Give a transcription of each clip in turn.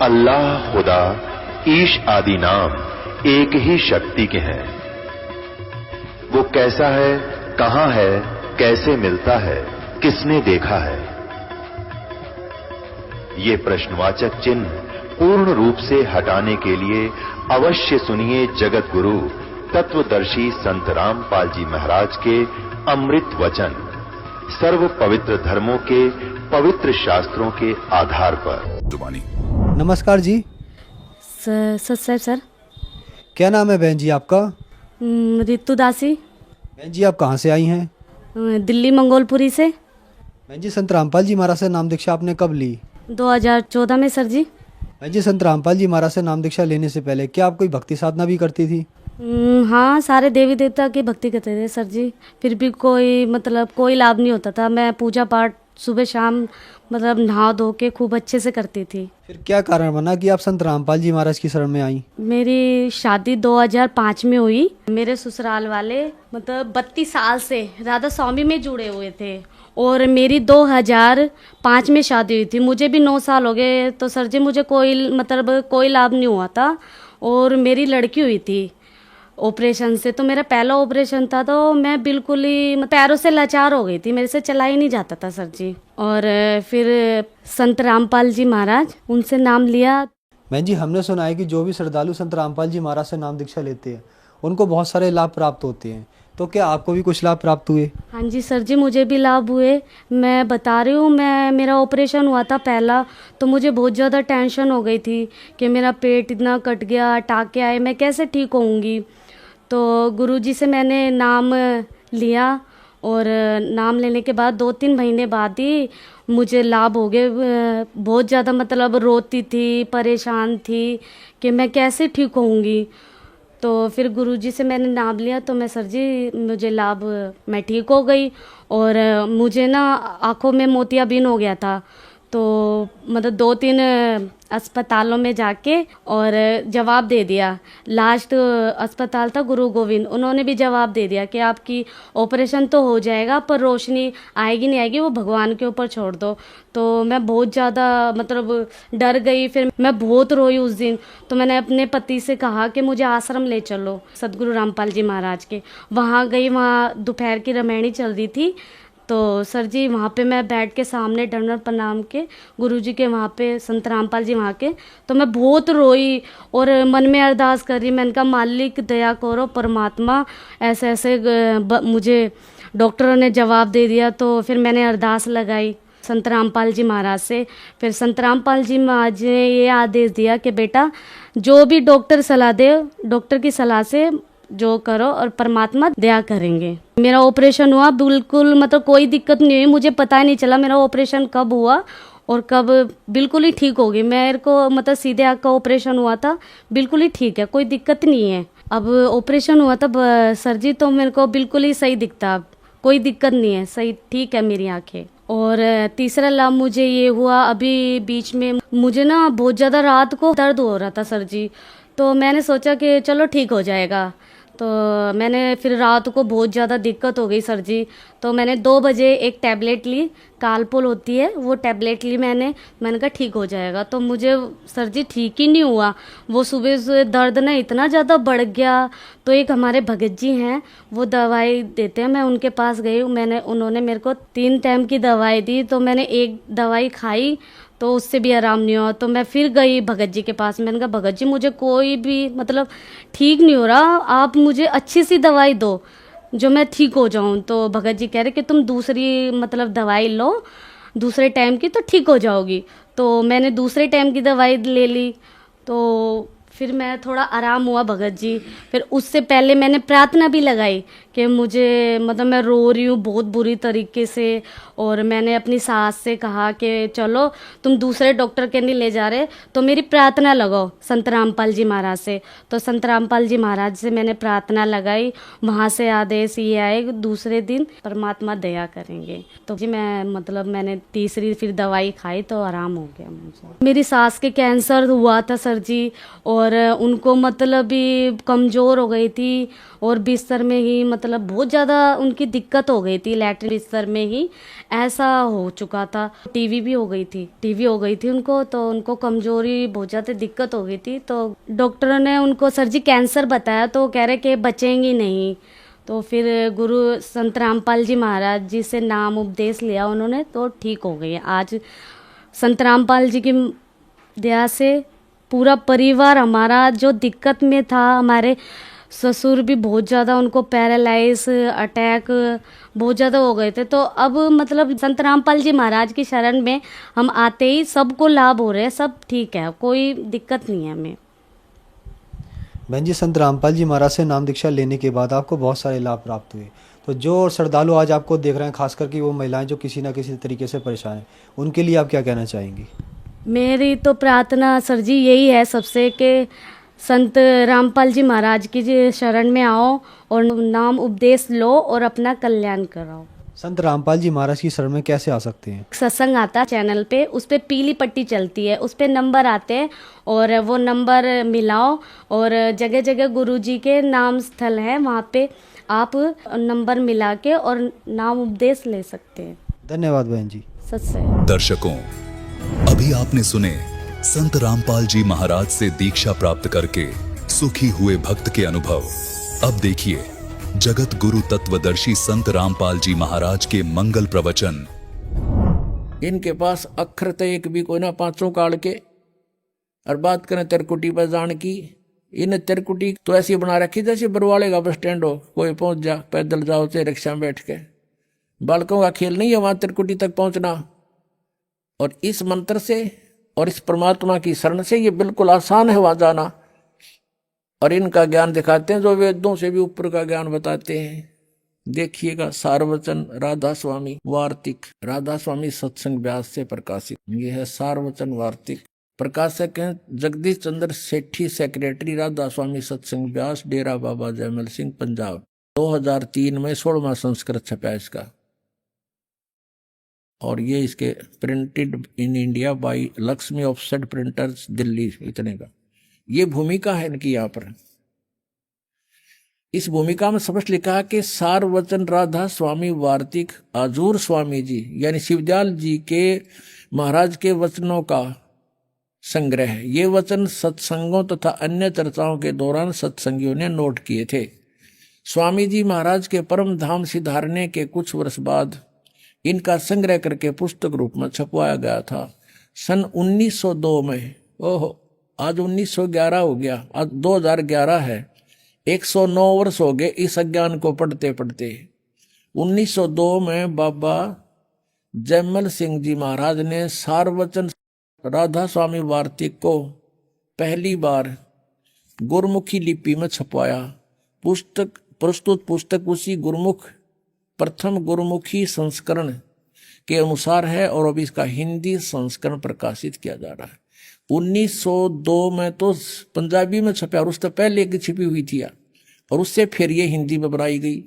अल्लाह, खुदा, ईश आदि नाम एक ही शक्ति के हैं। वो कैसा है, कहां है, कैसे मिलता है, किसने देखा है? ये प्रश्नवाचक चिन्ह पूर्ण रूप से हटाने के लिए अवश्य सुनिए जगत गुरु तत्वदर्शी संत रामपाल जी महाराज के अमृत वचन, सर्व पवित्र धर्मों के पवित्र शास्त्रों के आधार पर। नमस्कार जी। सर क्या नाम है बहन जी आपका? रितु दासी। बहन जी आप कहाँ से आई हैं? दिल्ली मंगोलपुरी से। बहन जी संत रामपाल जी महाराज से नाम दीक्षा आपने कब ली? 2014 में सर जी। बहन जी संत रामपाल जी महाराज से नाम दीक्षा लेने से पहले क्या आप कोई भक्ति साधना भी करती थी? हाँ, सारे देवी देवता की भक्ति करते थे सर जी। फिर भी कोई लाभ नहीं होता था। मैं पूजा पाठ सुबह शाम नहा धो के खूब अच्छे से करती थी। फिर क्या कारण बना कि आप संत रामपाल जी महाराज की शरण में आई? मेरी शादी 2005 में हुई। मेरे ससुराल वाले 32 साल से राधा स्वामी में जुड़े हुए थे और मेरी 2005 में शादी हुई थी। मुझे भी 9 साल हो गए। तो सर जी मुझे कोई लाभ नहीं हुआ था और मेरी लड़की हुई थी ऑपरेशन से। तो मेरा पहला ऑपरेशन था तो मैं बिल्कुल ही पैरों से लाचार हो गई थी। मेरे से चला ही नहीं जाता था सर जी। और फिर संत रामपाल जी महाराज, उनसे नाम लिया। बहन जी हमने सुना है कि जो भी श्रद्धालु संत रामपाल जी महाराज से नाम दीक्षा लेते हैं उनको बहुत सारे लाभ प्राप्त होते हैं। तो क्या आपको भी कुछ लाभ प्राप्त हुए? हाँ जी सर जी, मुझे भी लाभ हुए। मैं बता रही हूँ, मेरा ऑपरेशन हुआ था पहला, तो मुझे बहुत ज़्यादा टेंशन हो गई थी कि मेरा पेट इतना कट गया, टाँके आए, मैं कैसे ठीक होऊंगी। तो गुरुजी से मैंने नाम लिया और नाम लेने के बाद 2-3 महीने बाद ही मुझे लाभ हो गए। बहुत ज़्यादा रोती थी, परेशान थी कि मैं कैसे ठीक होऊंगी। तो फिर गुरुजी से मैंने नाम लिया तो सर जी मुझे लाभ, मैं ठीक हो गई। और मुझे ना आँखों में मोतियाबिंद हो गया था। तो 2-3 अस्पतालों में जाके और जवाब दे दिया। लास्ट अस्पताल था गुरु गोविंद, उन्होंने भी जवाब दे दिया कि आपकी ऑपरेशन तो हो जाएगा पर रोशनी आएगी नहीं आएगी, वो भगवान के ऊपर छोड़ दो। तो मैं बहुत ज़्यादा डर गई। फिर मैं बहुत रोई उस दिन। तो मैंने अपने पति से कहा कि मुझे आश्रम ले चलो सदगुरु रामपाल जी महाराज के। वहाँ गई, वहाँ दोपहर की रामायणी चल रही थी। तो सर जी वहाँ पे मैं बैठ के सामने दंडवत प्रणाम के गुरुजी के, वहाँ पे संत रामपाल जी वहाँ के, तो मैं बहुत रोई और मन में अरदास कर रही। मैंने कहा मालिक दया करो परमात्मा, ऐसे ऐसे मुझे डॉक्टरों ने जवाब दे दिया। तो फिर मैंने अरदास लगाई संत रामपाल जी महाराज से। फिर संत रामपाल जी महाराज ने ये आदेश दिया कि बेटा जो भी डॉक्टर सलाह दे, डॉक्टर की सलाह से जो करो और परमात्मा दया करेंगे। मेरा ऑपरेशन हुआ बिल्कुल कोई दिक्कत नहीं हुई। मुझे पता ही नहीं चला मेरा ऑपरेशन कब हुआ और कब बिल्कुल ही ठीक हो गई। मेरे को सीधे आँख का ऑपरेशन हुआ था, बिल्कुल ही ठीक है, कोई दिक्कत नहीं है। अब ऑपरेशन हुआ तब सर जी तो मेरे को बिल्कुल ही सही दिखता, अब कोई दिक्कत नहीं है, सही ठीक है मेरी आँखें। और तीसरा लाभ मुझे ये हुआ, अभी बीच में मुझे ना बहुत ज़्यादा रात को दर्द हो रहा था सर जी। तो मैंने सोचा कि चलो ठीक हो जाएगा। तो मैंने फिर रात को बहुत ज़्यादा दिक्कत हो गई सर जी। तो मैंने 2 बजे एक टैबलेट ली, कालपोल होती है, वो टैबलेट ली मैंने कहा ठीक हो जाएगा। तो मुझे सर जी ठीक ही नहीं हुआ। वो सुबह से दर्द ना इतना ज़्यादा बढ़ गया। तो एक हमारे भगत जी हैं, वो दवाई देते हैं, मैं उनके पास गई। उन्होंने मेरे को 3 टाइम की दवाई दी। तो मैंने एक दवाई खाई तो उससे भी आराम नहीं हुआ। तो मैं फिर गई भगत जी के पास। मैंने कहा भगत जी मुझे कोई भी ठीक नहीं हो रहा, आप मुझे अच्छी सी दवाई दो जो मैं ठीक हो जाऊं। तो भगत जी कह रहे कि तुम दूसरी दवाई लो दूसरे टाइम की तो ठीक हो जाओगी। तो मैंने दूसरे टाइम की दवाई ले ली तो फिर मैं थोड़ा आराम हुआ भगत जी। फिर उससे पहले मैंने प्रार्थना भी लगाई कि मुझे मैं रो रही हूँ बहुत बुरी तरीके से। और मैंने अपनी सास से कहा कि चलो तुम दूसरे डॉक्टर के नहीं ले जा रहे तो मेरी प्रार्थना लगाओ संत रामपाल जी महाराज से। तो संत रामपाल जी महाराज से मैंने प्रार्थना लगाई, वहाँ से आदेश ये आए दूसरे दिन परमात्मा दया करेंगे। तो जी मैंने तीसरी फिर दवाई खाई तो आराम हो गया मुझे। मेरी सास के कैंसर हुआ था सर जी और और उनको मतलब भी कमज़ोर हो गई थी और बिस्तर में ही मतलब बहुत ज़्यादा उनकी दिक्कत हो गई थी, लैट्रिन बिस्तर में ही ऐसा हो चुका था। टीवी भी हो गई थी उनको, तो उनको कमज़ोरी बहुत ज़्यादा दिक्कत हो गई थी। तो डॉक्टरों ने उनको सर जी कैंसर बताया, तो कह रहे कि बचेंगी नहीं। तो फिर गुरु संत रामपाल जी महाराज जी से नाम उपदेश लिया उन्होंने, तो ठीक हो गई। आज संत रामपाल जी की दया से पूरा परिवार हमारा जो दिक्कत में था, हमारे ससुर भी बहुत ज़्यादा उनको पैरालाइज अटैक बहुत ज़्यादा हो गए थे, तो अब मतलब संत रामपाल जी महाराज की शरण में हम आते ही सबको लाभ हो रहे हैं, सब ठीक है, कोई दिक्कत नहीं है हमें। बहन जी, संत रामपाल जी महाराज से नाम दीक्षा लेने के बाद आपको बहुत सारे लाभ प्राप्त हुए, तो जो श्रद्धालु आज आपको देख रहे हैं, खास करके वो महिलाएं जो किसी ना किसी तरीके से परेशान हैं, उनके लिए आप क्या कहना चाहेंगी? मेरी तो प्रार्थना सर जी यही है सबसे कि संत रामपाल जी महाराज की शरण में आओ और नाम उपदेश लो और अपना कल्याण कराओ। संत रामपाल जी महाराज की शरण में कैसे आ सकते हैं? सत्संग आता चैनल पे, उस पे पीली पट्टी चलती है, उस पे नंबर आते हैं और वो नंबर मिलाओ और जगह जगह गुरु जी के नाम स्थल है, वहाँ पे आप नंबर मिला के और नाम उपदेश ले सकते हैं। धन्यवाद बहन जी। सत्संग दर्शकों, अभी आपने सुने संत रामपाल जी महाराज से दीक्षा प्राप्त करके सुखी हुए भक्त के अनुभव। अब देखिए जगत गुरु तत्वदर्शी संत रामपाल जी महाराज के मंगल प्रवचन। इनके पास अक्षर तो एक भी कोई ना, पांचों काल के। और बात करें तिरकुटी पर जान की, इन तिरकुटी तो ऐसी बना रखी जैसे बरवाले का बस स्टैंड हो, कोई पहुंच जा, पैदल जाओ चाहे रिक्शा में बैठ के। बालकों का खेल नहीं है वहां तिरकुटी तक पहुंचना। और इस मंत्र से और इस परमात्मा की शरण से ये बिल्कुल आसान है वहां जाना। और इनका ज्ञान दिखाते हैं जो वेदों से भी ऊपर का ज्ञान बताते हैं। देखिएगा, सारवचन राधा स्वामी वार्तिक, राधा स्वामी सत्संग व्यास से प्रकाशित। ये है सारवचन वार्तिक। प्रकाशक हैं जगदीश चंद्र सेठी, सेक्रेटरी राधा स्वामी सत्संग व्यास, डेरा बाबा जयमल सिंह, पंजाब। 2003 में 16वां संस्करण छपा इसका। और ये इसके printed in India bye Lakshmi offset printers, Delhi, इतने का। ये भूमिका है इनकी। यहाँ पर इस भूमिका में स्पष्ट लिखा है कि सारवचन राधा स्वामी वार्तिक आजूर स्वामी जी यानी शिवदयाल जी के महाराज के वचनों का संग्रह है। ये वचन सत्संगों तथा अन्य चर्चाओं के दौरान सत्संगियों ने नोट किए थे। स्वामी जी महाराज के परम धाम सिधारने के कुछ वर्ष बाद इनका संग्रह करके पुस्तक रूप में छपवाया गया था। सन 1902 में, ओहो आज 1911 हो गया, आज 2011 है, 109 वर्ष हो गए इस अज्ञान को पढ़ते पढ़ते। 1902 में बाबा जयमल सिंह जी महाराज ने सारवचन राधा स्वामी वार्तिक को पहली बार गुरमुखी लिपि में छपवाया। प्रस्तुत पुस्तक उसी गुरुमुख प्रथम गुरुमुखी संस्करण के अनुसार है और अभी इसका हिंदी संस्करण प्रकाशित किया जा रहा है। 1902 में तो पंजाबी में छपा और उससे पहले एक छिपी हुई थी और उससे फिर ये हिंदी में बनाई गई।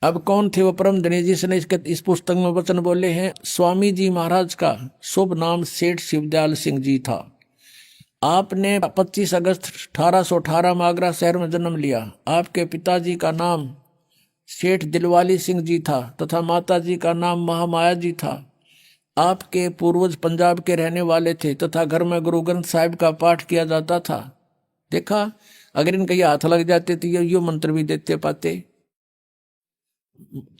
अब कौन थे वो परम धनी जिसने इस पुस्तक में वचन बोले हैं? स्वामी जी महाराज का शुभ नाम सेठ शिवदयाल सिंह जी था। आपने 25 अगस्त 1818 में आगरा शहर में जन्म लिया। आपके पिताजी का नाम सेठ दिलवाली सिंह जी था तथा माताजी का नाम महामाया जी था। आपके पूर्वज पंजाब के रहने वाले थे तथा घर में गुरु ग्रंथ साहिब का पाठ किया जाता था। देखा, अगर इनके ये हाथ लग जाते तो ये मंत्र भी देते पाते।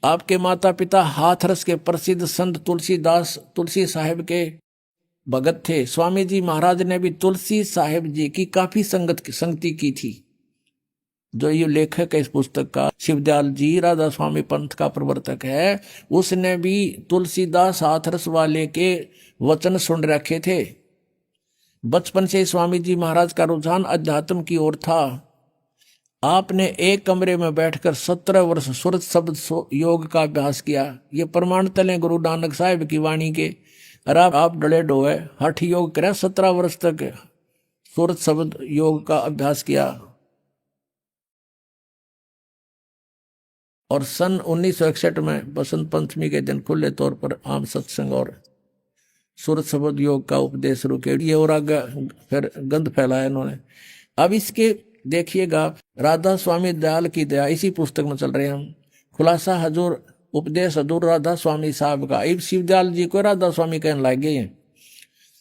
आपके माता पिता हाथरस के प्रसिद्ध संत तुलसी साहिब के भगत थे। स्वामी जी महाराज ने भी तुलसी साहिब जी की काफी संगति की थी। जो ये लेखक है इस पुस्तक का, शिवदयाल जी राधा स्वामी पंथ का प्रवर्तक है, उसने भी तुलसीदास हाथरस वाले के वचन सुन रखे थे। बचपन से स्वामी जी महाराज का रुझान अध्यात्म की ओर था। आपने एक कमरे में बैठकर 17 वर्ष सुरत शब्द योग का अभ्यास किया। ये प्रमाण तले गुरु नानक साहिब की वाणी के। और आप डले डोए हठ योग करें, 17 वर्ष तक सुरत शब्द योग का अभ्यास किया। और सन 1961 में बसंत पंचमी के दिन खुले तौर पर आम सत्संग और सूरत शब्द योग का उपदेश शुरू किया, ये और आगे फिर गंध फैलाया इन्होंने। अब इसके देखिएगा राधा स्वामी दयाल की दया, इसी पुस्तक में चल रहे हैं हम। खुलासा हजूर उपदेश हजूर राधा स्वामी साहब का। अब शिवदयाल जी को राधा स्वामी कहने लग गए हैं।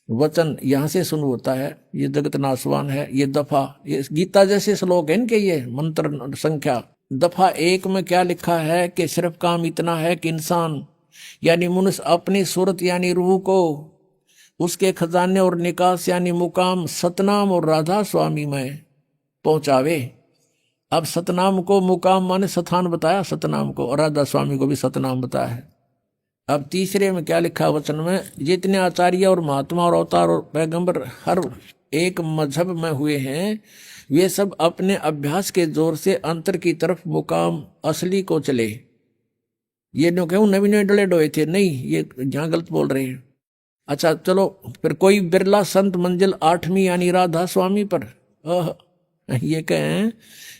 वचन यहाँ से शुरू होता है, ये जगत नाशवान है, ये दफा, ये गीता जैसे श्लोक है इनके, ये मंत्र संख्या। दफा 1 में क्या लिखा है कि सिर्फ काम इतना है कि इंसान यानी मनुष्य अपनी सूरत यानी रूह को उसके खजाने और निकास यानी मुकाम सतनाम और राधा स्वामी में पहुंचावे। अब सतनाम को मुकाम माने स्थान बताया, सतनाम को, और राधा स्वामी को भी सतनाम बताया है। अब तीसरे में क्या लिखा वचन में, जितने आचार्य और महात्मा और अवतार और पैगंबर हर एक मजहब में हुए हैं, वे सब अपने अभ्यास के जोर से अंतर की तरफ मुकाम असली को चले। ये जो कहूँ नवी नवी डले डोए थे, नहीं, ये यहाँ गलत बोल रहे हैं। अच्छा चलो फिर कोई बिरला संत मंजिल 8वीं यानी राधा स्वामी पर, ये कहें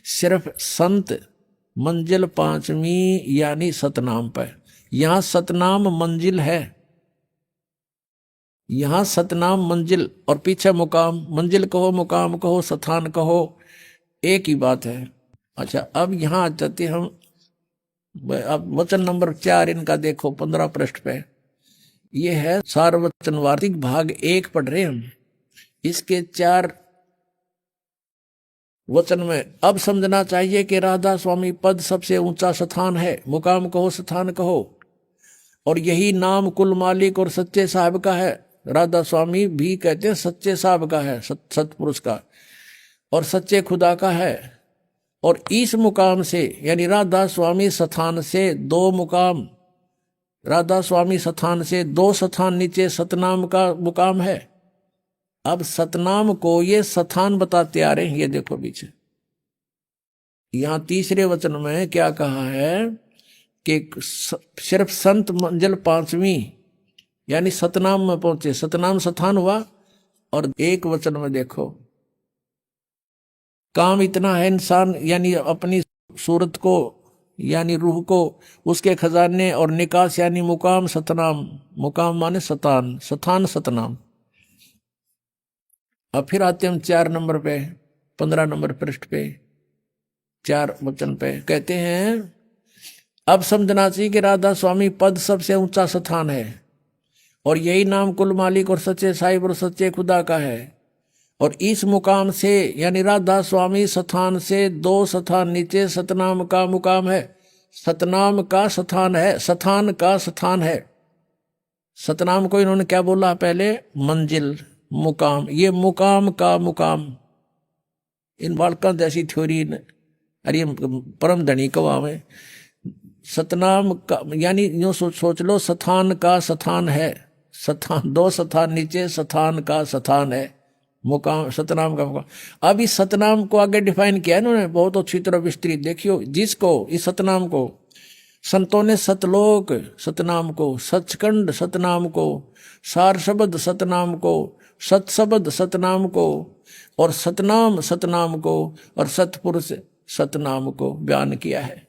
सिर्फ संत मंजिल 5वीं यानी सतनाम पर। यहाँ सतनाम मंजिल है, यहाँ सतनाम मंजिल और पीछे मुकाम। मंजिल कहो, मुकाम कहो, स्थान कहो, एक ही बात है। अच्छा अब यहाँ आ जाते हम, अब वचन नंबर 4 इनका देखो 15 पृष्ठ पे। ये है सारवचन वार्तिक भाग 1 पढ़ रहे हम। इसके 4 वचन में अब समझना चाहिए कि राधा स्वामी पद सबसे ऊंचा स्थान है। मुकाम कहो, स्थान कहो, और यही नाम कुल मालिक और सच्चे साहब का है। राधा स्वामी भी कहते हैं सच्चे साहब का है, सतपुरुष का, और सच्चे खुदा का है। और इस मुकाम से यानी राधा स्वामी स्थान से 2 मुकाम, राधा स्वामी स्थान से 2 स्थान नीचे सतनाम का मुकाम है। अब सतनाम को ये स्थान बताते आ रहे हैं, ये देखो पीछे। यहां तीसरे वचन में क्या कहा है कि सिर्फ संत मंजिल 5वीं यानी सतनाम में पहुंचे, सतनाम स्थान हुआ। और एक वचन में देखो, काम इतना है इंसान यानी अपनी सूरत को यानी रूह को उसके खजाने और निकास यानी मुकाम सतनाम। मुकाम माने स्थान, स्थान सतनाम। अब फिर आते हम 4 नंबर पे, 15 नंबर पृष्ठ पे, 4 वचन पे कहते हैं अब समझना चाहिए कि राधा स्वामी पद सबसे ऊंचा स्थान है, और यही नाम कुल मालिक और सच्चे साहिब और सच्चे खुदा का है। और इस मुकाम से यानी राधा स्वामी स्थान से 2 स्थान नीचे सतनाम का मुकाम है। सतनाम का स्थान है, स्थान का स्थान है। सतनाम को इन्होंने क्या बोला पहले, मंजिल, मुकाम। ये मुकाम का मुकाम, इन बालकों जैसी थ्योरी अरे परम धनी कवा में। सतनाम का यानी यूं सोच लो, स्थान का स्थान है, स्थान 2 स्थान नीचे स्थान का स्थान है, मुकाम सतनाम का मुकाम। अब इस सतनाम को आगे डिफाइन किया इन्होंने बहुत अच्छी तरह विस्तृत। देखियो जिसको इस सतनाम को संतों ने सतलोक सतनाम को, सचखंड सतनाम को, सार शब्द सतनाम को, सतशब्द सतनाम को, और सतनाम सतनाम को, और सतपुरुष सतनाम को बयान किया है।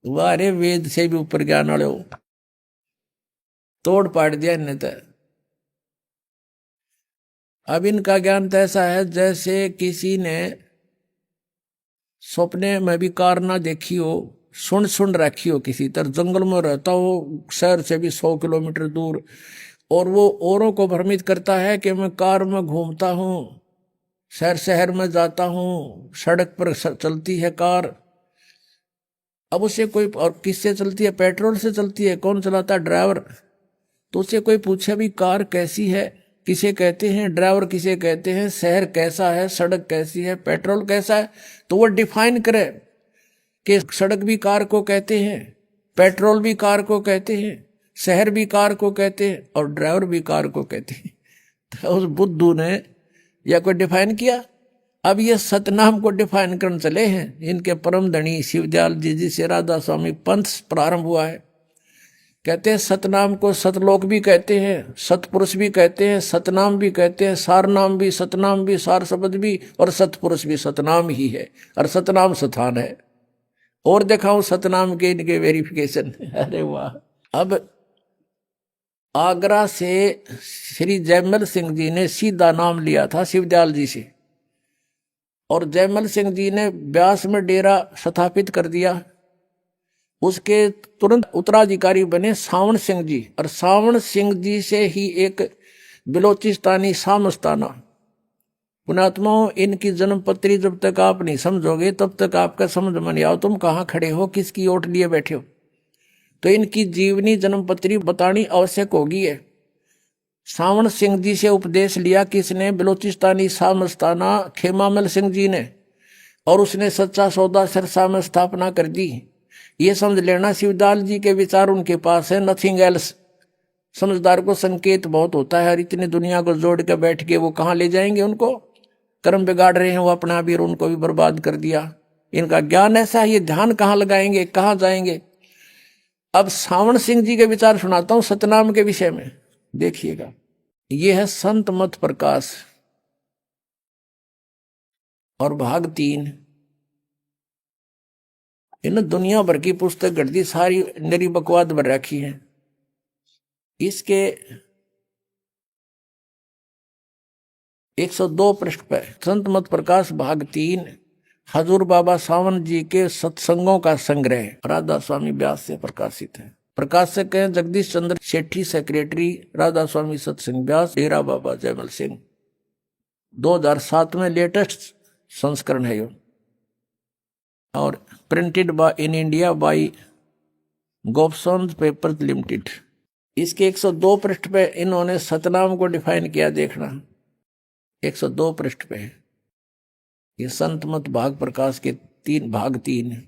वारे वेद से भी ऊपर ज्ञान वाले हो, तोड़ पाड़ दिया इन्हें। तो अब इनका ज्ञान तो ऐसा है जैसे किसी ने सपने में भी कार ना देखी हो, सुन रखी हो, किसी तरह जंगल में रहता हो, शहर से भी 100 किलोमीटर दूर, और वो औरों को भ्रमित करता है कि मैं कार में घूमता हूँ, शहर में जाता हूँ, सड़क पर चलती है कार। अब उसे कोई, और किससे चलती है, पेट्रोल से चलती है, कौन चलाता है, ड्राइवर। तो उससे कोई पूछे भी कार कैसी है, किसे कहते हैं, ड्राइवर किसे कहते हैं, शहर कैसा है, सड़क कैसी है, पेट्रोल कैसा है, तो वो डिफाइन करे कि सड़क भी कार को कहते हैं, पेट्रोल भी कार को कहते हैं, शहर भी कार को कहते हैं, और ड्राइवर भी कार को कहते हैं। तो उस बुद्धू ने या कोई डिफाइन किया। अब ये सतनाम को डिफाइन करने चले हैं इनके परम धनी शिवदयाल जी से राधा स्वामी पंथ प्रारंभ हुआ है। कहते हैं सतनाम को सतलोक भी कहते हैं, सतपुरुष भी कहते हैं, सतनाम भी कहते हैं, सार नाम भी, सतनाम भी, सार शब्द भी, और सतपुरुष भी सतनाम ही है, और सतनाम स्थान है। और दिखाऊं सतनाम के इनके वेरिफिकेशन। अरे वाह। अब आगरा से श्री जयमल सिंह जी ने सीधा नाम लिया था शिवदयाल जी से, और जयमल सिंह जी ने ब्यास में डेरा स्थापित कर दिया। उसके तुरंत उत्तराधिकारी बने सावण सिंह जी, और सावण सिंह जी से ही एक बिलोचिस्तानी सामस्ताना। पुणात्माओं, इनकी जन्मपत्री जब तक आप नहीं समझोगे तब तक आपका समझ में नहीं आओ तुम कहाँ खड़े हो, किसकी ओट लिए बैठे हो। तो इनकी जीवनी जन्मपत्री बतानी आवश्यक होगी है। सावण सिंह जी से उपदेश लिया किसने? बिलोचिस्तानी सामस्ताना खेमामल सिंह जी ने, और उसने सच्चा सौदा सिरसा में स्थापना कर दी। ये समझ लेना शिवदयाल जी के विचार उनके पास है, नथिंग एल्स। समझदार को संकेत बहुत होता है, और इतनी दुनिया को जोड़ के बैठ के वो कहाँ ले जाएंगे? उनको कर्म बिगाड़ रहे हैं वो अपना भी, और उनको भी बर्बाद कर दिया। इनका ज्ञान ऐसा है, ये ध्यान कहाँ लगाएंगे, कहाँ जाएंगे। अब सावण सिंह जी के विचार सुनाता हूं सतनाम के विषय में, देखिएगा। ये है संत मत प्रकाश और भाग 3। इन दुनिया भर की पुस्तक गढ़ सारी नरी बकवाद भर रखी है। इसके 102 पृष्ठ पर संत मत प्रकाश भाग 3 हजूर बाबा सावन जी के सत्संगों का संग्रह राधा स्वामी व्यास से प्रकाशित है। प्रकाशक हैं जगदीश चंद्र सेठी, सेक्रेटरी राधा स्वामी सत्संग व्यास, डेरा बाबा जयमल सिंह। 2007 में लेटेस्ट संस्करण है ये, और printed by in India by Gopsons papers limited. इसके 102 पृष्ठ पे इन्होंने सतनाम को डिफाइन किया, देखना 102 पृष्ठ पे। ये संत मत भाग प्रकाश के भाग 3 है।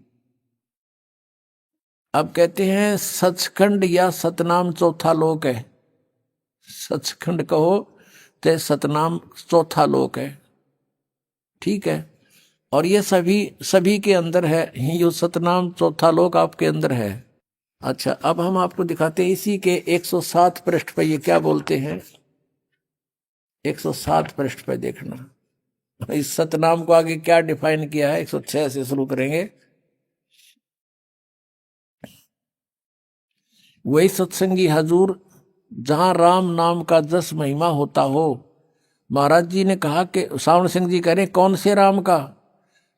अब कहते हैं सचखंड या सतनाम चौथा लोक है। सचखंड कहो तो सतनाम चौथा लोक है, ठीक है। और ये सभी के अंदर है, ये सतनाम चौथा लोक आपके अंदर है। अच्छा, अब हम आपको दिखाते हैं इसी के 107 पृष्ठ पर ये क्या बोलते हैं। 107 पृष्ठ पर देखना इस सतनाम को आगे क्या डिफाइन किया है। 106 से शुरू करेंगे। वही सत्संगी हजूर जहां राम नाम का जस महिमा होता हो। महाराज जी ने कहा कि सावण सिंह जी कह रहे कौन से राम का?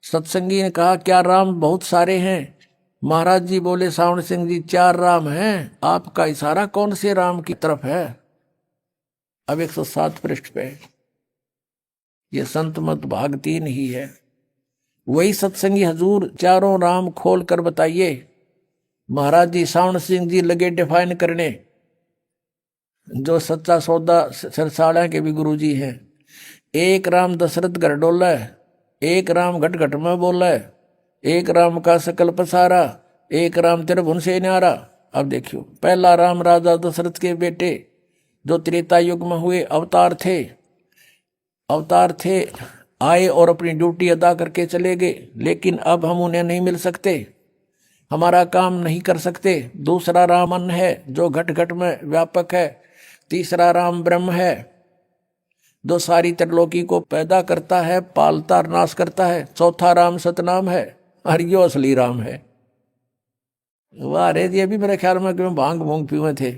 सत्संगी ने कहा क्या राम बहुत सारे हैं? महाराज जी बोले सावण सिंह जी 4 राम हैं। आपका इशारा कौन से राम की तरफ है? अब 107 पृष्ठ पे ये संत मत भाग 3 ही है। वही सत्संगी हजूर चारों राम खोल कर बताइए। महाराज जी सावण सिंह जी लगे डिफाइन करने, जो सच्चा सौदा सिरसाड़ा के भी गुरु जी हैं। एक राम दशरथ घर डोला है, एक राम घट घट में बोला है, एक राम का सकल पसारा, एक राम त्रिभुवन से न्यारा। अब देखियो, पहला राम राजा दशरथ के बेटे जो त्रेता युग में हुए अवतार थे, आए और अपनी ड्यूटी अदा करके चले गए, लेकिन अब हम उन्हें नहीं मिल सकते, हमारा काम नहीं कर सकते। दूसरा राम अन्न है जो घट घट में व्यापक है। तीसरा राम ब्रह्म है जो सारी त्रिलोकी को पैदा करता है, पालता और नाश करता है। चौथा राम सतनाम है और यो असली राम है। वाह रे, ये भी मेरे ख्याल में क्यों भांग भूंग पीवे थे।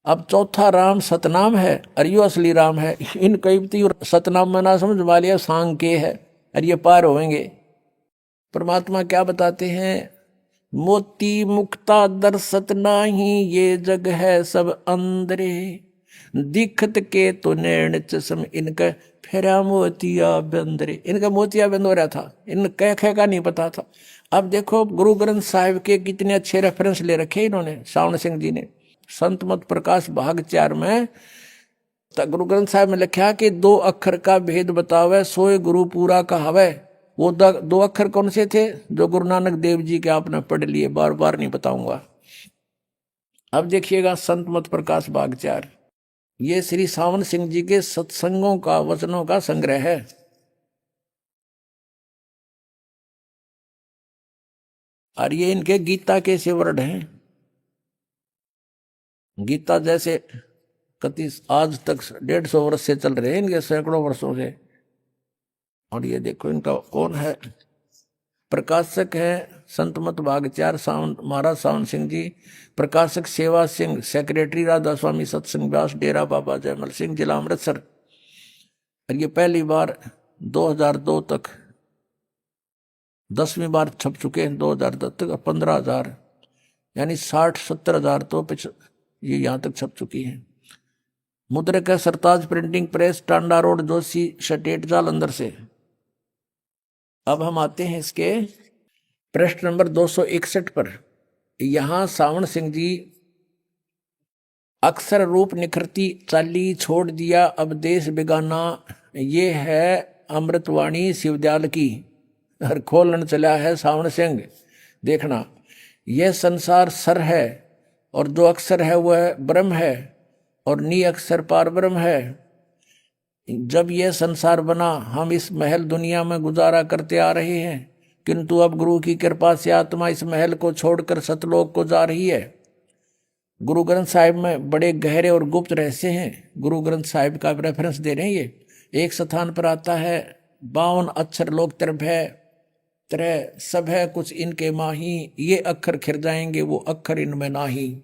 अब चौथा राम सतनाम है और यो असली राम है। इन कई सतनाम में ना समझ वालिया सांग के है और ये पार होंगे। परमात्मा क्या बताते हैं? मोती मुक्ता दर्शत नाही, ये जग है सब अंदरे, दिखत के तो नैण चश्म, इनका फेरा मोतिया बंदरे। इनका मोतिया बंद हो रहा था, इन कह का नहीं पता था। अब देखो गुरु ग्रंथ साहिब के कितने अच्छे रेफरेंस ले रखे इन्होंने, सावण सिंह जी ने। संत मत प्रकाश भाग 4 में गुरु ग्रंथ साहिब में लिखा कि 2 अक्षर का भेद बतावे, सोए गुरु पूरा कहावे। वो 2 अक्षर कौन से थे? जो गुरु नानक देव जी के आपने पढ़ लिए, बार बार नहीं बताऊंगा। अब देखिएगा संत मत प्रकाश भाग 4, ये श्री सावन सिंह जी के सत्संगों का वचनों का संग्रह है। और ये इनके गीता के से वर्ड हैं। गीता जैसे कति आज तक 150 वर्ष से चल रहे हैं, इनके सैकड़ों वर्षों से। और ये देखो इनका कौन है, प्रकाशक हैं संत मत भागचार सावन महाराज सावन सिंह जी, प्रकाशक सेवा सिंह, सेक्रेटरी राधा स्वामी सत्संग व्यास, डेरा बाबा जयमल सिंह, जिला अमृतसर। और ये पहली बार 2002 तक 10वीं बार छप चुके हैं, 2010 तक 15,000 यानी 60-70 हज़ार तो ये यहाँ तक छप चुकी हैं। मुद्रक है Sartaj printing press, Tanda road, Joshi state, Jalandhar से। अब हम आते हैं इसके पृष्ठ नंबर 261 पर। यहाँ सावन सिंह जी अक्सर रूप निखरती चाली छोड़ दिया अब देश बेगाना, ये है अमृतवाणी शिवदयाल की। हर खोलन चला है सावन सिंह। देखना, यह संसार सर है और जो अक्षर है वह ब्रह्म है और नी अक्षर पार ब्रह्म है। जब यह संसार बना हम इस महल दुनिया में गुजारा करते आ रहे हैं, किंतु अब गुरु की कृपा से आत्मा इस महल को छोड़कर सतलोक को जा रही है। गुरु ग्रंथ साहिब में बड़े गहरे और गुप्त रहस्य हैं। गुरु ग्रंथ साहिब का रेफरेंस दे रहे हैं। ये एक स्थान पर आता है 52 अक्षर लोक तरह सब है कुछ इनके माही, ये अक्षर खिर जाएंगे वो अक्षर इनमें नाही।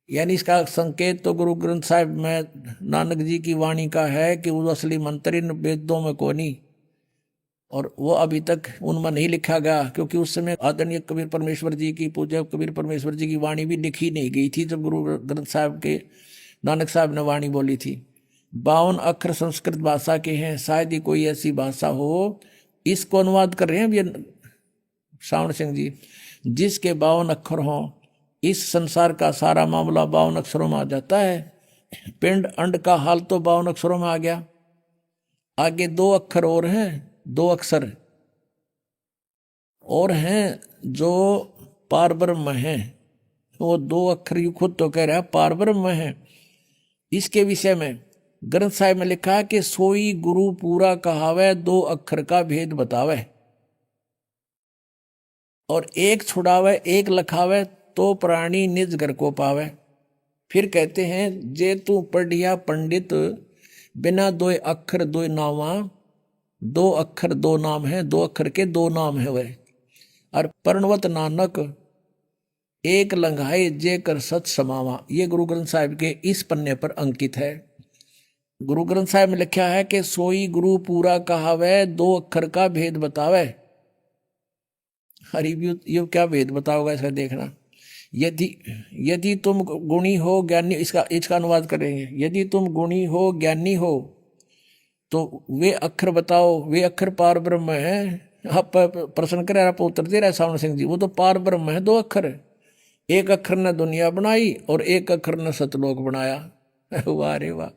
यानी इसका संकेत तो गुरु ग्रंथ साहिब में नानक जी की वाणी का है कि वो असली मंत्र इन वेदों में को नहीं, और वो अभी तक उनमें नहीं लिखा गया, क्योंकि उस समय आदरणीय कबीर परमेश्वर जी की, पूज्य कबीर परमेश्वर जी की वाणी भी लिखी नहीं गई थी जब गुरु ग्रंथ साहिब के नानक साहब ने वाणी बोली थी। 52 अक्षर संस्कृत भाषा के हैं, शायद ही कोई ऐसी भाषा हो। इसको अनुवाद कर रहे हैं ये सावन सिंह जी, जिसके 52 अक्षर हों। इस संसार का सारा मामला 52 अक्षरों में आ जाता है। पिंड अंड का हाल तो 52 अक्षरों में आ गया। आगे 2 अक्षर और हैं, 2 अक्षर और हैं जो पार ब्रह्म हैं। वो 2 अक्षर यू खुद तो कह रहा है पार ब्रह्म है। इसके विषय में ग्रंथ साहिब में लिखा है कि सोई गुरु पूरा कहावे, 2 अक्षर का भेद बतावे, और एक छुड़ावे एक लखावे तो प्राणी निज घर को पावे। फिर कहते हैं जे तू पढ़िया पंडित, बिना 2 अक्षर 2 नावा, 2 अक्षर 2 नाम है, 2 अक्षर के 2 नाम है वह। और पर्णवत नानक एक लंघाए जे कर सच समावा। ये गुरु ग्रंथ साहिब के इस पन्ने पर अंकित है। गुरु ग्रंथ साहिब में लिखा है कि सोई गुरु पूरा कहावे, 2 अक्षर का भेद बतावे। हरि ये क्या भेद बताओगा इसका देखना। यदि तुम गुणी हो ज्ञानी, इसका अनुवाद करेंगे। यदि तुम गुणी हो ज्ञानी हो तो वे अक्षर बताओ, वे अक्षर पार ब्रह्म है। आप प्रश्न करे, आप उत्तर दे रहे सावन सिंह जी, वो तो पार ब्रह्म है। 2 अक्षर है, एक अक्षर ने दुनिया बनाई और एक अक्षर ने सतलोक बनाया। वाह रे वाह।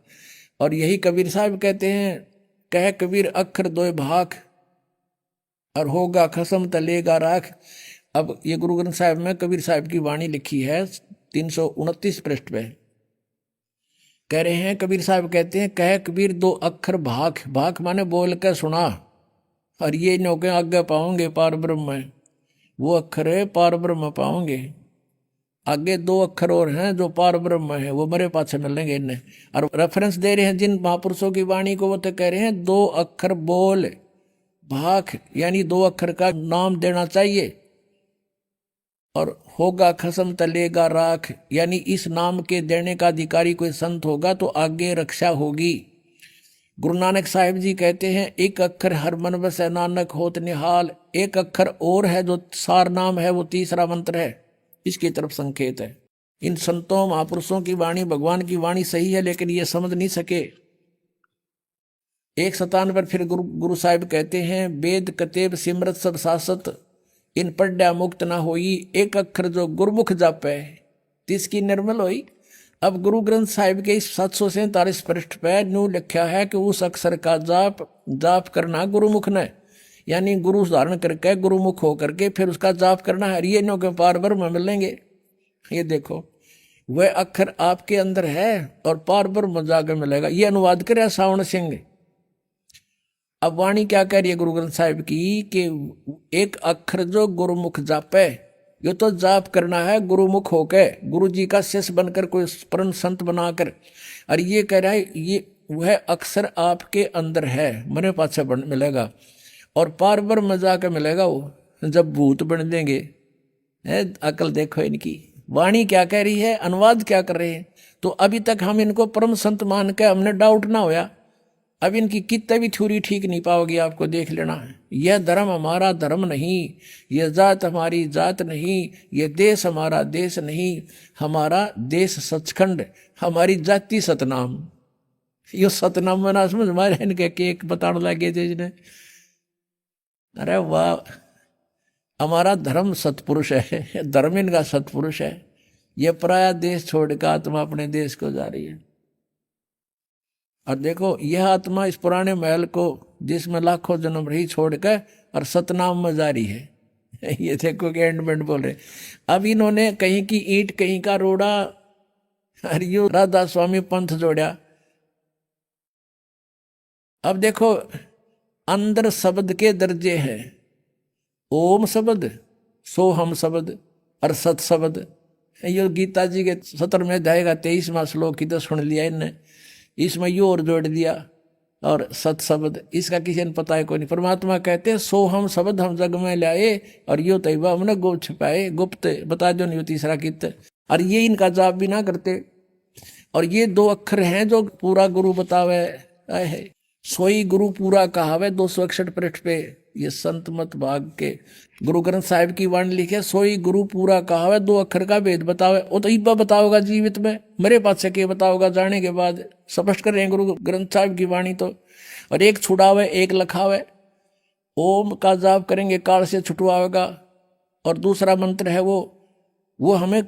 और यही कबीर साहब कहते हैं, कह कबीर अक्षर 2 भाख और होगा खसम तलेगा राख। अब ये गुरु ग्रंथ साहिब में कबीर साहब की वाणी लिखी है 329 पृष्ठ पे। कह रहे हैं, कबीर साहब कहते हैं, कह कबीर 2 अक्षर भाख, भाख माने बोल के सुना, और ये नौके आगे पाओगे पार ब्रह्म है। वो अक्षर है पार ब्रह्म पाओगे। आगे 2 अक्षर और हैं जो पार ब्रह्म है, वो मरे पाछे मिलेंगे इन्हें। और रेफरेंस दे रहे हैं जिन महापुरुषों की वाणी को, वो तो कह रहे हैं 2 अक्षर बोल भाख, यानी 2 अक्षर का नाम देना चाहिए। और होगा खसम तलेगा राख, यानी इस नाम के देने का अधिकारी कोई संत होगा तो आगे रक्षा होगी। गुरु नानक साहिब जी कहते हैं, एक अक्षर हर मन बसै नानक होत निहाल। एक अक्षर और है जो सार नाम है, वो तीसरा मंत्र है, इसकी तरफ संकेत है। इन संतों महापुरुषों की वाणी भगवान की वाणी सही है, लेकिन ये समझ नहीं सके। एक स्थान पर फिर गुरु साहिब कहते हैं, वेद कतेब सिमरत सब शासत, इन पढ़्या मुक्त ना होई। एक अक्षर जो गुरुमुख जापे तिसकी निर्मल होई। अब गुरु ग्रंथ साहिब के इस 747 पृष्ठ पे न्यू लिखा है कि उस अक्षर का जाप करना गुरुमुख ने, यानी गुरु धारण करके गुरुमुख होकर के फिर उसका जाप करना है। ये नो के पार ब्रह्म में मिलेंगे। ये देखो, वह अक्षर आपके अंदर है और पार ब्रह्म जाकर मिलेगा। ये अनुवाद करे सावन सिंह। अब वाणी क्या कह रही है गुरु ग्रंथ साहिब की कि एक अक्षर जो गुरुमुख जापे, ये तो जाप करना है गुरुमुख होके, गुरु जी का शिष्य बनकर, कोई परम संत बनाकर। और ये कह रहा है ये वह अक्षर आपके अंदर है, मरे पाछे मिलेगा और पार ब्रह्म जाकर मिलेगा वो। जब भूत बन देंगे। है अकल देखो इनकी, वाणी क्या कह रही है, अनुवाद क्या कर रहे हैं। तो अभी तक हम इनको परम संत मान के हमने डाउट ना होया। अब इनकी कितने भी थ्योरी ठीक नहीं पाओगी, आपको देख लेना है। यह धर्म हमारा धर्म नहीं, यह जात हमारी जात नहीं, यह देश हमारा देश नहीं, हमारा देश सचखंड, हमारी जाति सतनाम। यो सतनाम में ना समझ मारे इनके केक बताने लगे थे जिन्हें। अरे वाह, हमारा धर्म सतपुरुष है, धर्म इनका सतपुरुष है। ये पराया देश छोड़कर आत्मा अपने देश को जा रही है। और देखो यह आत्मा इस पुराने महल को जिसमें लाखों जन्म रही छोड़कर और सतनाम में जा रही है। ये देखो एंडमेंट बोल रहे। अब इन्होंने कहीं की ईंट कहीं का रोड़ा, और यूं राधा स्वामी पंथ जोड़ा। अब देखो अंदर शब्द के दर्जे हैं, ओम शब्द, सोहम शब्द और सत शब्द। ये गीता जी के 17वें अध्याय का 23वां श्लोक की तो सुन लिया इनने, इसमें यो और जोड़ दिया और सत शब्द। इसका किसी ने पता है कोई नहीं। परमात्मा कहते हैं सोहम शब्द हम जग में लाए और यो तैबा हमने गुप्त छिपाए, गुप्त बता दो नहीं तीसरा कित। और ये इनका जाप भी ना करते। और ये 2 अक्षर हैं जो पूरा गुरु बतावे है, सोई गुरु पूरा कहावे 261 पृष्ठ पे। ये संत मत भाग के गुरु ग्रंथ साहिब की वाणी लिखे, सोई गुरु पूरा कहावे 2 अक्षर का भेद बतावे। वो तो इब्बा बताओगा जीवित में, मेरे पास से के बताओगा जाने के बाद। स्पष्ट कर रहे हैं गुरु ग्रंथ साहिब की वाणी तो। और एक छुड़ावे एक लखावे, ओम का जाप करेंगे काल से छुटवाएगा। और दूसरा मंत्र है वो हमें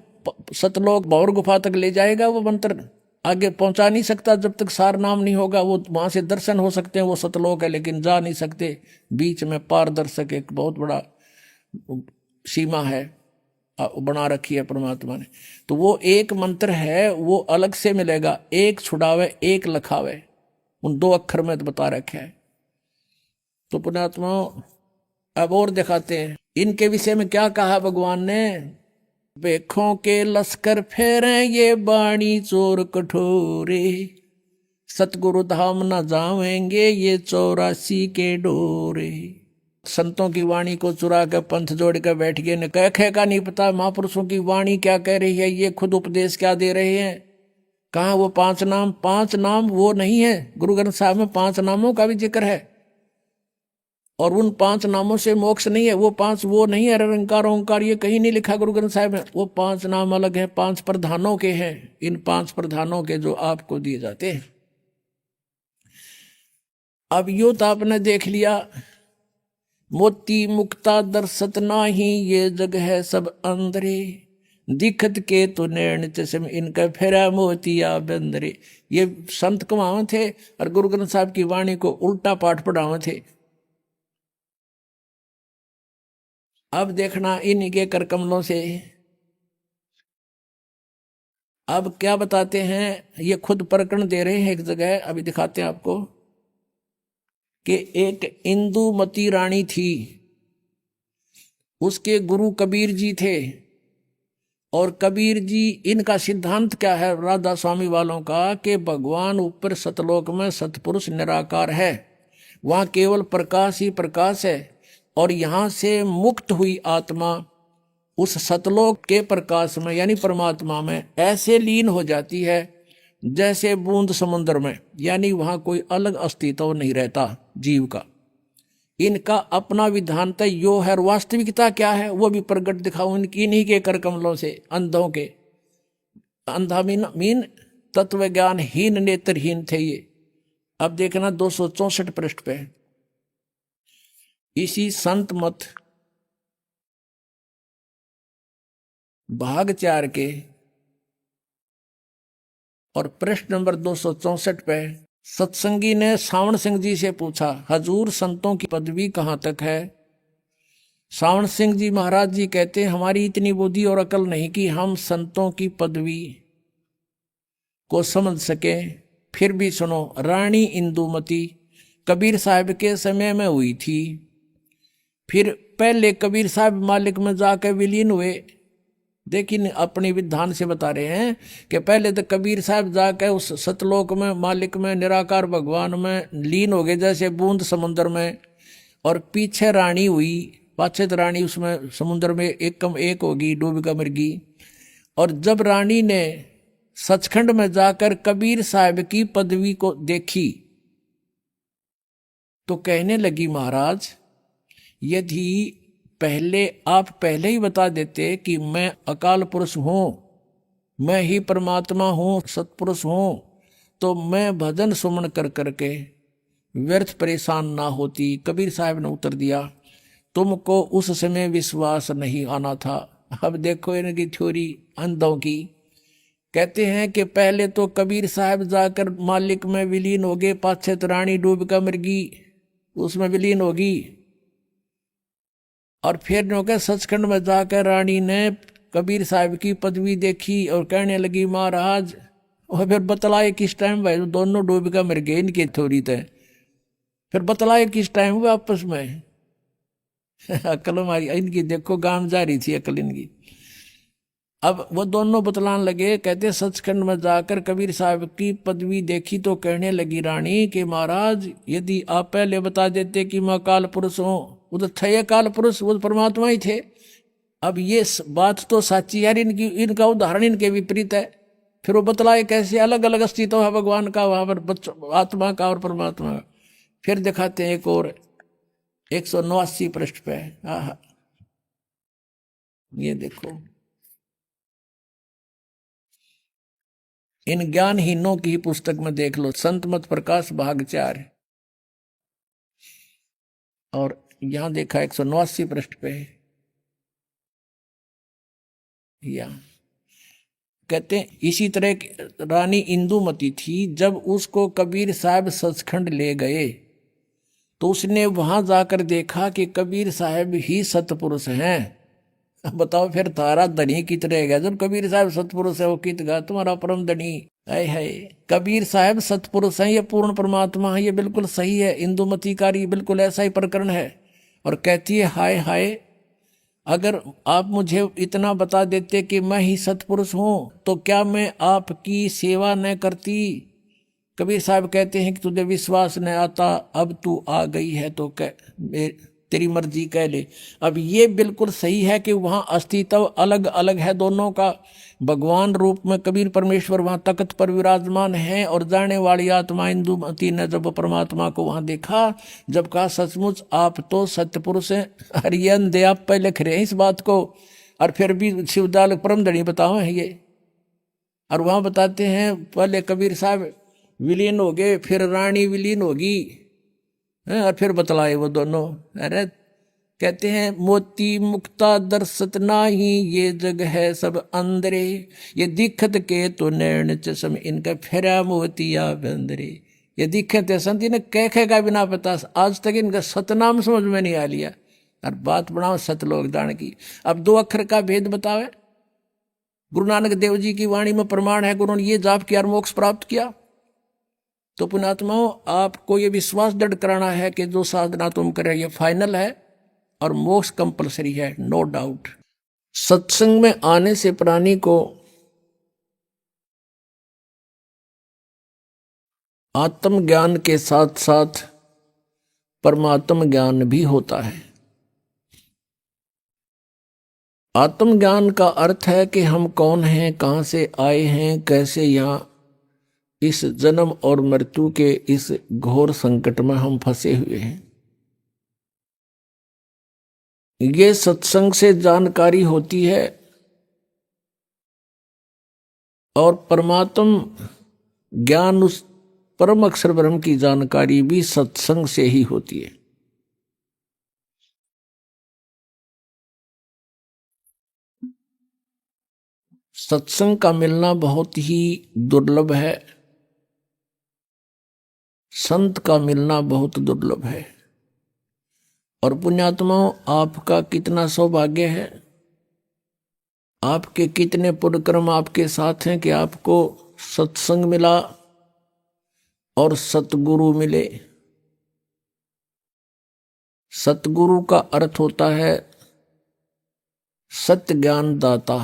सतलोक भौर गुफा तक ले जाएगा। वो मंत्र आगे पहुंचा नहीं सकता जब तक सार नाम नहीं होगा। वो वहां से दर्शन हो सकते हैं, वो सतलोक है, लेकिन जा नहीं सकते। बीच में पारदर्शक एक बहुत बड़ा सीमा है बना रखी है परमात्मा ने। तो वो एक मंत्र है, वो अलग से मिलेगा, एक छुड़ावे एक लखावे, उन 2 अक्षर में तो बता रखे है। तो पुण्यात्मा अब और दिखाते हैं इनके विषय में क्या कहा भगवान ने। बेखों के लश्कर फेरे ये बाणी चोर कठोरे, सतगुरु धाम न जावेंगे ये 84 के डोरे। संतों की वाणी को चुरा कर पंथ जोड़ कर बैठ गए, न कह का नहीं पता महापुरुषों की वाणी क्या कह रही है, ये खुद उपदेश क्या दे रहे हैं। कहाँ वो 5 नाम, 5 नाम वो नहीं है। गुरु ग्रंथ साहब में 5 नामों का भी जिक्र है, और उन 5 नामों से मोक्ष नहीं है। वो 5 वो नहीं है, निरंकार ओंकार ये कहीं नहीं लिखा गुरु ग्रंथ साहिब में। वो 5 नाम अलग है, 5 प्रधानों के हैं। इन 5 प्रधानों के जो आपको दिए जाते हैं। अब यो तो आपने देख लिया, मोती मुक्ता दर्शत नाही ये जग है सब अंदरे, दिखत के तो नैन चश्म इनका फेरा मोतिया बंदरे। ये संत कमावे थे और गुरु ग्रंथ साहब की वाणी को उल्टा पाठ पढ़ावे थे। अब देखना इनके कर कमलों से अब क्या बताते हैं। ये खुद प्रकरण दे रहे हैं एक जगह, अभी दिखाते हैं आपको कि एक इंदुमती रानी थी, उसके गुरु कबीर जी थे। और कबीर जी, इनका सिद्धांत क्या है राधा स्वामी वालों का, कि भगवान ऊपर सतलोक में सतपुरुष निराकार है, वहां केवल प्रकाश ही प्रकाश है। और यहां से मुक्त हुई आत्मा उस सतलोक के प्रकाश में यानी परमात्मा में ऐसे लीन हो जाती है जैसे बूंद समुद्र में, यानी वहां कोई अलग अस्तित्व नहीं रहता जीव का। इनका अपना विधान तय यो है, और वास्तविकता क्या है वो भी प्रकट दिखाऊं इन्हीं के कर कमलों से। अंधों के, अंधा मीन तत्व ज्ञान हीन नेत्रहीन थे ये। अब देखना 264 पृष्ठ पे इसी संत मत भाग 4 के और पृष्ठ नंबर 264 पे सत्संगी ने सावण सिंह जी से पूछा, हजूर संतों की पदवी कहाँ तक है। सावण सिंह जी महाराज जी कहते हैं, हमारी इतनी बुद्धि और अकल नहीं कि हम संतों की पदवी को समझ सके। फिर भी सुनो, रानी इंदुमती कबीर साहब के समय में हुई थी। फिर पहले कबीर साहब मालिक में जाकर विलीन हुए। लेकिन अपनी विधान से बता रहे हैं कि पहले तो कबीर साहब जाकर उस सतलोक में मालिक में निराकार भगवान में लीन हो गए जैसे बूंद समुद्र में। और पीछे रानी हुई पाछे तो रानी उसमें समुद्र में एक कम एक होगी, डूब कर मर गई। और जब रानी ने सचखंड में जाकर कबीर साहब की पदवी को देखी तो कहने लगी, महाराज यदि आप पहले ही बता देते कि मैं अकाल पुरुष हूं, मैं ही परमात्मा हूं, सतपुरुष हूं, तो मैं भजन सुमन कर करके व्यर्थ परेशान ना होती। कबीर साहब ने उत्तर दिया, तुमको उस समय विश्वास नहीं आना था। अब देखो इनकी थ्योरी अंधों की। कहते हैं कि पहले तो कबीर साहब जाकर मालिक में विलीन हो गए, पाछे तो रानी डूब कर मर गई, उसमें विलीन होगी। और फिर जो के सचखंड में जाकर रानी ने कबीर साहब की पदवी देखी और कहने लगी, महाराज, और फिर बतलाए किस टाइम भाई दोनों डूब कर मर गए इनकी थोड़ी थे। फिर बतलाए किस टाइम हुए आपस में। अकल हमारी इनकी देखो गांव जा रही थी अकल इनकी। अब वो दोनों बतलान लगे। कहते सचखंड में जाकर कबीर साहब की पदवी देखी तो कहने लगी रानी कि महाराज यदि आप पहले बता देते कि मैं काल पुरुष हूं, वो तो थे काल पुरुष, वो परमात्मा ही थे। अब ये बात तो साची यार, इनका उदाहरण इनके विपरीत है। फिर वो बतलाए कैसे अलग अलग अस्तित्व है भगवान का, वहां पर आत्मा का और परमात्मा का। फिर दिखाते हैं एक और 189 पृष्ठ पे। हाँ, ये देखो, इन ज्ञानहीनों की पुस्तक में देख लो, संत मत प्रकाश भाग 4, और यहां देखा 189 पृष्ठ पे। या कहते हैं इसी तरह रानी इंदुमती थी। जब उसको कबीर साहब सचखंड ले गए तो उसने वहां जाकर देखा कि कबीर साहब ही सतपुरुष हैं। बताओ फिर तारा धनी कित रहेगा जब कबीर साहब सतपुरुष है, वो कित गा तुम्हारा परम धनी। हाय हाय, कबीर साहब सतपुरुष हैं, ये पूर्ण परमात्मा है, ये बिल्कुल सही है। इंदुमती कारी बिल्कुल ऐसा ही प्रकरण है। और कहती है, हाय हाय, अगर आप मुझे इतना बता देते कि मैं ही सतपुरुष हूं तो क्या मैं आपकी सेवा न करती। कबीर साहब कहते हैं कि तुझे विश्वास न आता, अब तू आ गई है तो तेरी मर्जी कह ले। अब ये बिल्कुल सही है कि वहां अस्तित्व अलग अलग है दोनों का। भगवान रूप में कबीर परमेश्वर वहां तख्त पर विराजमान है, और जाने वाली आत्मा इंदुमती ने जब परमात्मा को वहां देखा, जब कहा सचमुच आप तो सत्यपुरुष हैं। हरियन दे आप पहले लिख रहे हैं इस बात को, और फिर भी शिवदाल परम धनी बताओ है ये। और वहां बताते हैं पहले कबीर साहब विलीन हो गए, फिर रानी विलीन होगी, और फिर बतलाए वो दोनों। अरे कहते हैं मोती मुक्ता दर्शत नाही, ये जग है सब अंदरे, ये दिखत के तो नैन चश्म, इनका फेरा मोतिया बंदरे। ये दिखत है संत ने कह का बिना पता, आज तक इनका सतनाम समझ में नहीं आ लिया। और बात बनाओ सतलोक दान की। अब 2 अक्षर का भेद बतावे। गुरु नानक देव जी की वाणी में प्रमाण है, गुरु ने ये जाप किया और मोक्ष प्राप्त किया। तो पुण्यात्माओं, आपको ये विश्वास दृढ़ कराना है कि जो साधना तुम कर रहे ये फाइनल है और मोक्ष कंपलसरी है, नो डाउट। सत्संग में आने से प्राणी को आत्म ज्ञान के साथ साथ परमात्म ज्ञान भी होता है। आत्म ज्ञान का अर्थ है कि हम कौन हैं, कहां से आए हैं, कैसे यहां इस जन्म और मृत्यु के इस घोर संकट में हम फंसे हुए हैं। ये सत्संग से जानकारी होती है, और परमात्म ज्ञान, उस परम अक्षर ब्रह्म की जानकारी भी सत्संग से ही होती है। सत्संग का मिलना बहुत ही दुर्लभ है, संत का मिलना बहुत दुर्लभ है। और पुण्यात्माओं, आपका कितना सौभाग्य है, आपके कितने पुण्यकर्म आपके साथ हैं कि आपको सत्संग मिला और सतगुरु मिले। सतगुरु का अर्थ होता है सत्य ज्ञान दाता।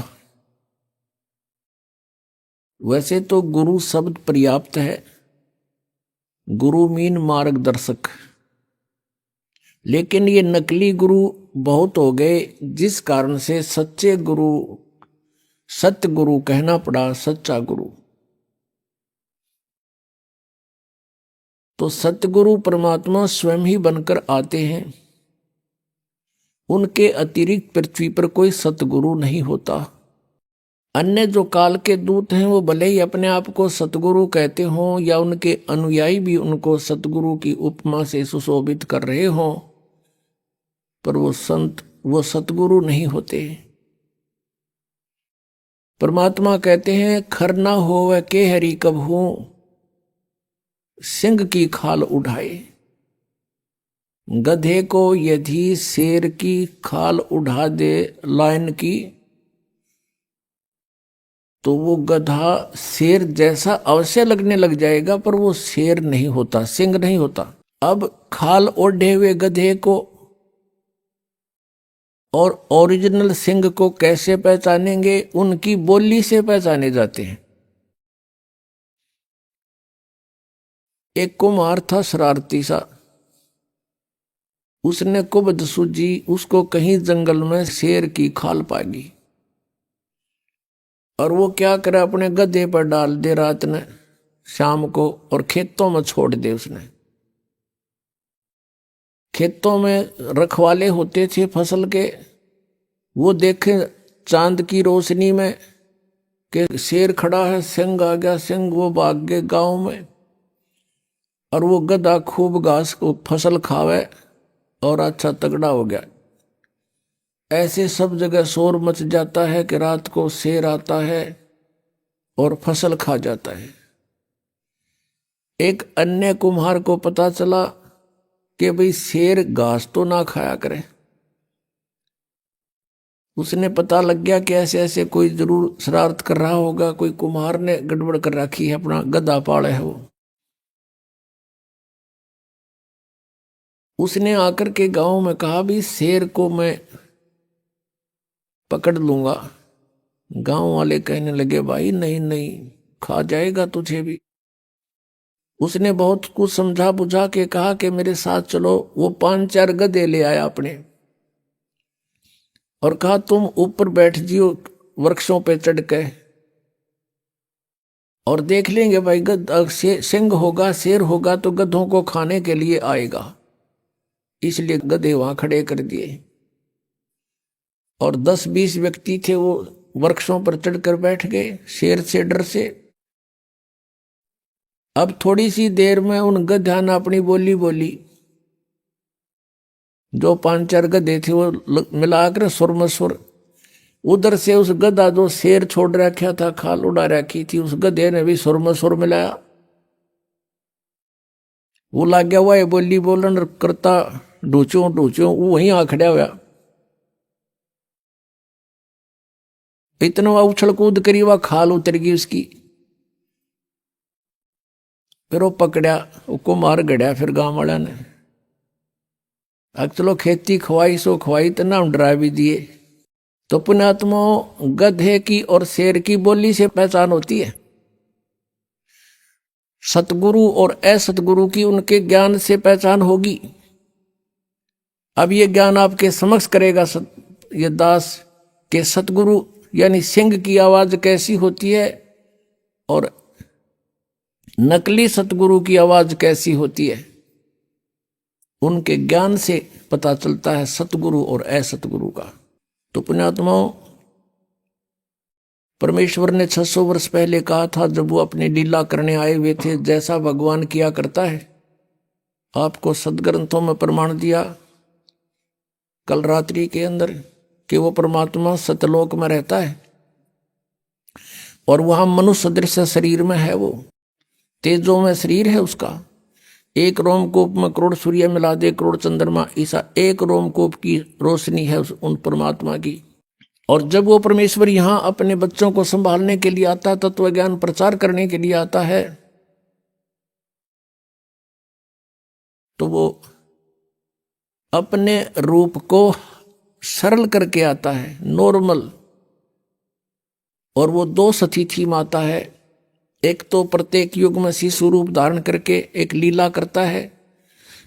वैसे तो गुरु शब्द पर्याप्त है, गुरु मीन मार्गदर्शक। लेकिन ये नकली गुरु बहुत हो गए, जिस कारण से सच्चे गुरु, सत्य गुरु कहना पड़ा, सच्चा गुरु। तो सतगुरु परमात्मा स्वयं ही बनकर आते हैं, उनके अतिरिक्त पृथ्वी पर कोई सतगुरु नहीं होता। अन्य जो काल के दूत हैं वो भले ही अपने आप को सतगुरु कहते हों या उनके अनुयायी भी उनको सतगुरु की उपमा से सुशोभित कर रहे हों, पर वो संत, वो सतगुरु नहीं होते। परमात्मा कहते हैं खर ना होवे के हरि कबहू, सिंह की खाल उठाए। गधे को यदि शेर की खाल उठा दे लायन की, तो वो गधा शेर जैसा अवश्य लगने लग जाएगा, पर वो शेर नहीं होता, सिंह नहीं होता। अब खाल ओढ़े हुए गधे को और ओरिजिनल सिंह को कैसे पहचानेंगे? उनकी बोली से पहचाने जाते हैं। एक कुम्हार था शरारती सा, उसने कुबद सूझी, उसको कहीं जंगल में शेर की खाल पागी, और वो क्या करे, अपने गधे पर डाल दे रात ने, शाम को, और खेतों में छोड़ दे। उसने खेतों में रखवाले होते थे फसल के, वो देखे चांद की रोशनी में कि शेर खड़ा है, सिंह आ गया, सिंह, वो भाग गए गांव में, और वो गधा खूब घास को फसल खावे और अच्छा तगड़ा हो गया। ऐसे सब जगह शोर मच जाता है कि रात को शेर आता है और फसल खा जाता है। एक अन्य कुम्हार को पता चला कि भाई शेर घास तो ना खाया करे। उसने पता लग गया कि ऐसे ऐसे कोई जरूर शरारत कर रहा होगा, कोई कुम्हार ने गड़बड़ कर रखी है, अपना गधा पाले है वो। उसने आकर के गांव में कहा भी शेर को मैं पकड़ लूंगा। गांव वाले कहने लगे भाई नहीं नहीं, खा जाएगा तुझे भी। उसने बहुत कुछ समझा बुझा के कहा कि मेरे साथ चलो। वो 5-4 गधे ले आया अपने, और कहा तुम ऊपर बैठ जियो वृक्षों पे चढ़ के, और देख लेंगे भाई सिंह होगा, शेर होगा तो गधों को खाने के लिए आएगा। इसलिए गधे वहां खड़े कर दिए, और 10-20 व्यक्ति थे, वो वृक्षों पर चढ़कर बैठ गए शेर से डर से। अब थोड़ी सी देर में उन गधा ने अपनी बोली बोली। जो 5-4 गधे थे वो मिलाकर सुरमसुर, उधर से उस गधा जो शेर छोड़ रखा था, खाल उड़ा रखी थी, उस गधे ने भी सुरमसुर मिलाया। वो लग गया वह बोली बोलन करता, ढूंचो ढूंचो, वो वहीं आ खड़ा हुआ। इतना उछल कूद करी, वह खाल उतर गई उसकी। फिर वो पकड़ा, उसको मार गड़िया। फिर गांव वाला ने चलो खेती खवाई सो खवाई, तो नाम डरा भी दिए। तो पुण्यात्मा, गधे की और शेर की बोली से पहचान होती है। सतगुरु और असतगुरु की उनके ज्ञान से पहचान होगी। अब ये ज्ञान आपके समक्ष करेगा ये दास के सतगुरु यानी सिंह की आवाज कैसी होती है और नकली सतगुरु की आवाज कैसी होती है। उनके ज्ञान से पता चलता है सतगुरु और असतगुरु का। तो पुण्यात्माओं, परमेश्वर ने 600 वर्ष पहले कहा था, जब वो अपनी लीला करने आए हुए थे, जैसा भगवान किया करता है। आपको सदग्रंथों में प्रमाण दिया कल रात्रि के अंदर कि वो परमात्मा सतलोक में रहता है, और वहां मनुष्य सदृश शरीर में है। वो तेजों में शरीर है उसका। एक रोमकूप में करोड़ सूर्य मिला दे, करोड़ चंद्रमा, ऐसा एक रोमकूप की रोशनी है उन परमात्मा की। और जब वो परमेश्वर यहां अपने बच्चों को संभालने के लिए आता है, तत्व ज्ञान प्रचार करने के लिए आता है, तो वो अपने रूप को सरल करके आता है, नॉर्मल। और वो 2 सतीथी माता है। एक तो प्रत्येक युग में शिशु रूप धारण करके एक लीला करता है,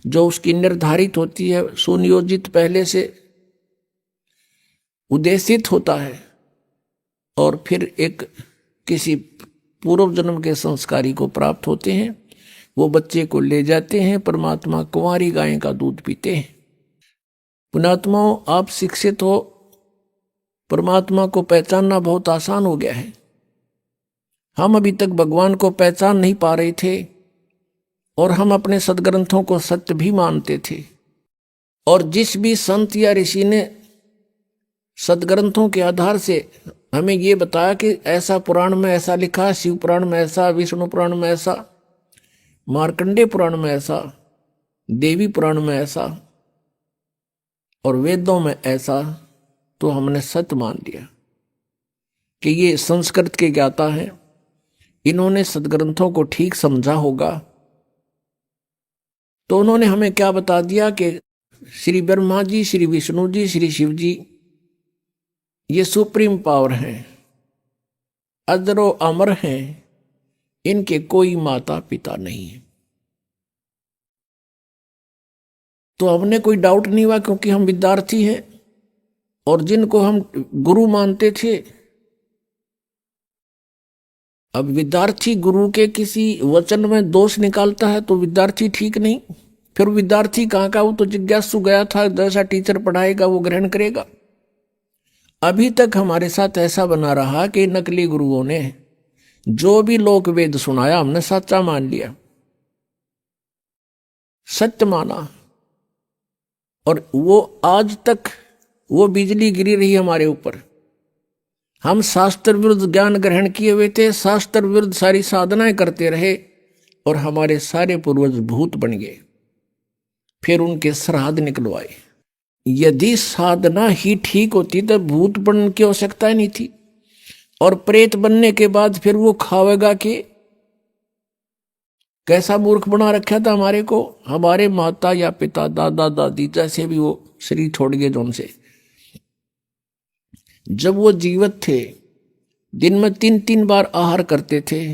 जो उसकी निर्धारित होती है, सुनियोजित, पहले से उद्देशित होता है, और फिर एक किसी पूर्व जन्म के संस्कारी को प्राप्त होते हैं। वो बच्चे को ले जाते हैं, परमात्मा कुंवारी गाय का दूध पीते हैं। पुण्यात्माओं, आप शिक्षित हो, परमात्मा को पहचानना बहुत आसान हो गया है। हम अभी तक भगवान को पहचान नहीं पा रहे थे, और हम अपने सदग्रंथों को सत्य भी मानते थे। और जिस भी संत या ऋषि ने सदग्रंथों के आधार से हमें ये बताया कि ऐसा पुराण में ऐसा लिखा, शिव पुराण में ऐसा, विष्णु पुराण में ऐसा, मार्कंडेय पुराण में ऐसा, देवी पुराण में ऐसा, और वेदों में ऐसा, तो हमने सत्य मान लिया कि ये संस्कृत के ज्ञाता हैं, इन्होंने सदग्रंथों को ठीक समझा होगा। तो उन्होंने हमें क्या बता दिया कि श्री ब्रह्मा जी, श्री विष्णु जी, श्री शिव जी ये सुप्रीम पावर हैं, अजरो अमर हैं, इनके कोई माता पिता नहीं है। तो हमने कोई डाउट नहीं हुआ, क्योंकि हम विद्यार्थी हैं, और जिनको हम गुरु मानते थे, अब विद्यार्थी गुरु के किसी वचन में दोष निकालता है तो विद्यार्थी ठीक नहीं। फिर विद्यार्थी कहाँ का, वो तो जिज्ञासु गया था, जैसा टीचर पढ़ाएगा वो ग्रहण करेगा। अभी तक हमारे साथ ऐसा बना रहा कि नकली गुरुओं ने जो भी लोक वेद सुनाया हमने सच्चा मान लिया, सत्य माना, और वो आज तक वो बिजली गिरी रही हमारे ऊपर। हम शास्त्र विरुद्ध ज्ञान ग्रहण किए हुए थे, शास्त्र विरुद्ध सारी साधनाएं करते रहे, और हमारे सारे पूर्वज भूत बन गए। फिर उनके श्राद्ध निकलवाए। यदि साधना ही ठीक होती तो भूत बनने की आवश्यकता ही नहीं थी, और प्रेत बनने के बाद फिर वो खावेगा कि कैसा मूर्ख बना रखा था हमारे को। हमारे माता या पिता, दादा दादी, जैसे भी वो शरीर छोड़ गए जो उनसे, जब वो जीवित थे दिन में 3-3 बार आहार करते थे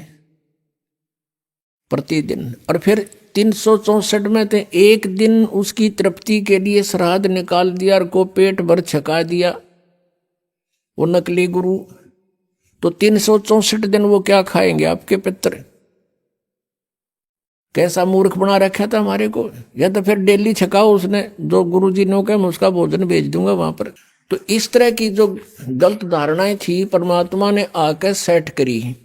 प्रतिदिन, और फिर 364 में थे, एक दिन उसकी तृप्ति के लिए श्राद्ध निकाल दिया और को पेट भर छका दिया वो नकली गुरु। तो 364 दिन वो क्या खाएंगे आपके पितर? कैसा मूर्ख बना रखा था हमारे को। या तो फिर डेली छकाओ, उसने जो गुरु जी ने कहा मैं उसका भोजन भेज दूंगा वहां पर। तो इस तरह की जो गलत धारणाएं थी परमात्मा ने आकर सेट करी।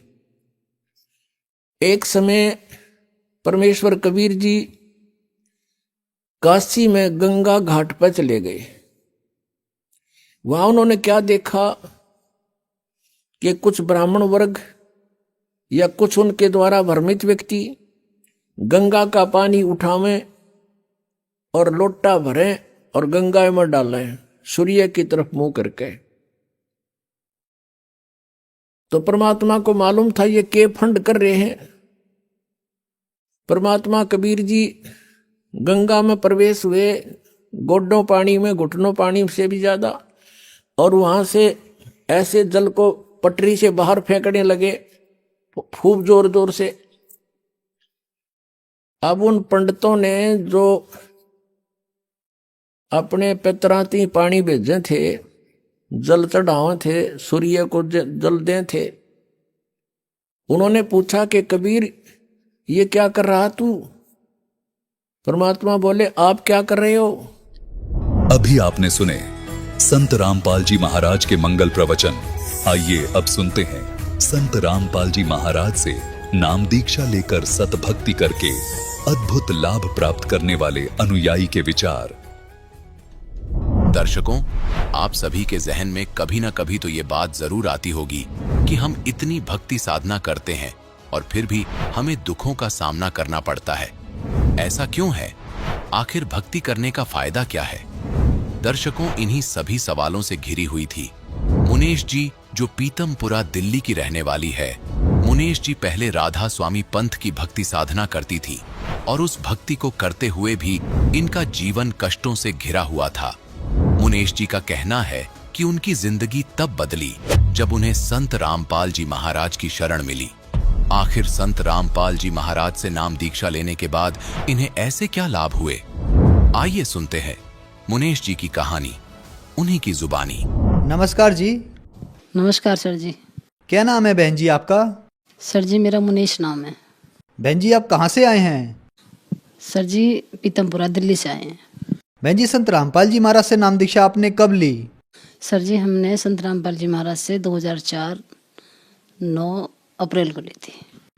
एक समय परमेश्वर कबीर जी काशी में गंगा घाट पर चले गए। वहां उन्होंने क्या देखा कि कुछ ब्राह्मण वर्ग या कुछ उनके द्वारा भ्रमित व्यक्ति गंगा का पानी उठावें और लोटा भरें और गंगा में डालें सूर्य की तरफ मुंह करके। तो परमात्मा को मालूम था ये के फंड कर रहे हैं। परमात्मा कबीर जी गंगा में प्रवेश हुए, गोडों पानी में, घुटनों पानी से भी ज्यादा, और वहां से ऐसे जल को पटरी से बाहर फेंकने लगे खूब जोर जोर से। अब उन पंडितों ने जो अपने पितराती पानी भेजे थे, जल चढ़ावे थे, सूर्य को जल दे थे, उन्होंने पूछा कि कबीर ये क्या कर रहा तू? परमात्मा बोले आप क्या कर रहे हो? अभी आपने सुने संत रामपाल जी महाराज के मंगल प्रवचन। आइए अब सुनते हैं संत रामपाल जी महाराज से नाम दीक्षा लेकर सतभक्ति करके अद्भुत लाभ प्राप्त करने वाले अनुयायी के विचार। दर्शकों, आप सभी के जहन में कभी ना कभी तो ये बात जरूर आती होगी कि हम इतनी भक्ति साधना करते हैं और फिर भी हमें दुखों का सामना करना पड़ता है। ऐसा क्यों है? आखिर भक्ति करने का फायदा क्या है? दर्शकों, इन्हीं सभी सवालों से घिरी हुई थी मुनेश जी, जो पीतमपुरा दिल्ली की रहने वाली है। मुनेश जी पहले राधा स्वामी पंथ की भक्ति साधना करती थी और उस भक्ति को करते हुए भी इनका जीवन कष्टों से घिरा हुआ था। मुनेश जी का कहना है कि उनकी जिंदगी तब बदली जब उन्हें संत रामपाल जी महाराज की शरण मिली। आखिर संत रामपाल जी महाराज से नाम दीक्षा लेने के बाद इन्हें ऐसे क्या लाभ हुए आइए सुनते हैं मुनेश जी की कहानी, उन्हीं की जुबानी। नमस्कार जी। नमस्कार सर जी। क्या नाम है बहन जी आपका? सर जी मेरा मुनीश नाम है। बहन जी आप कहाँ से आए हैं? सर जी पीतमपुरा दिल्ली से आए हैं। बहन जी संत रामपाल जी महाराज से नाम दीक्षा आपने कब ली? सर जी हमने संत रामपाल जी महाराज से 2004 9 अप्रैल को ली थी।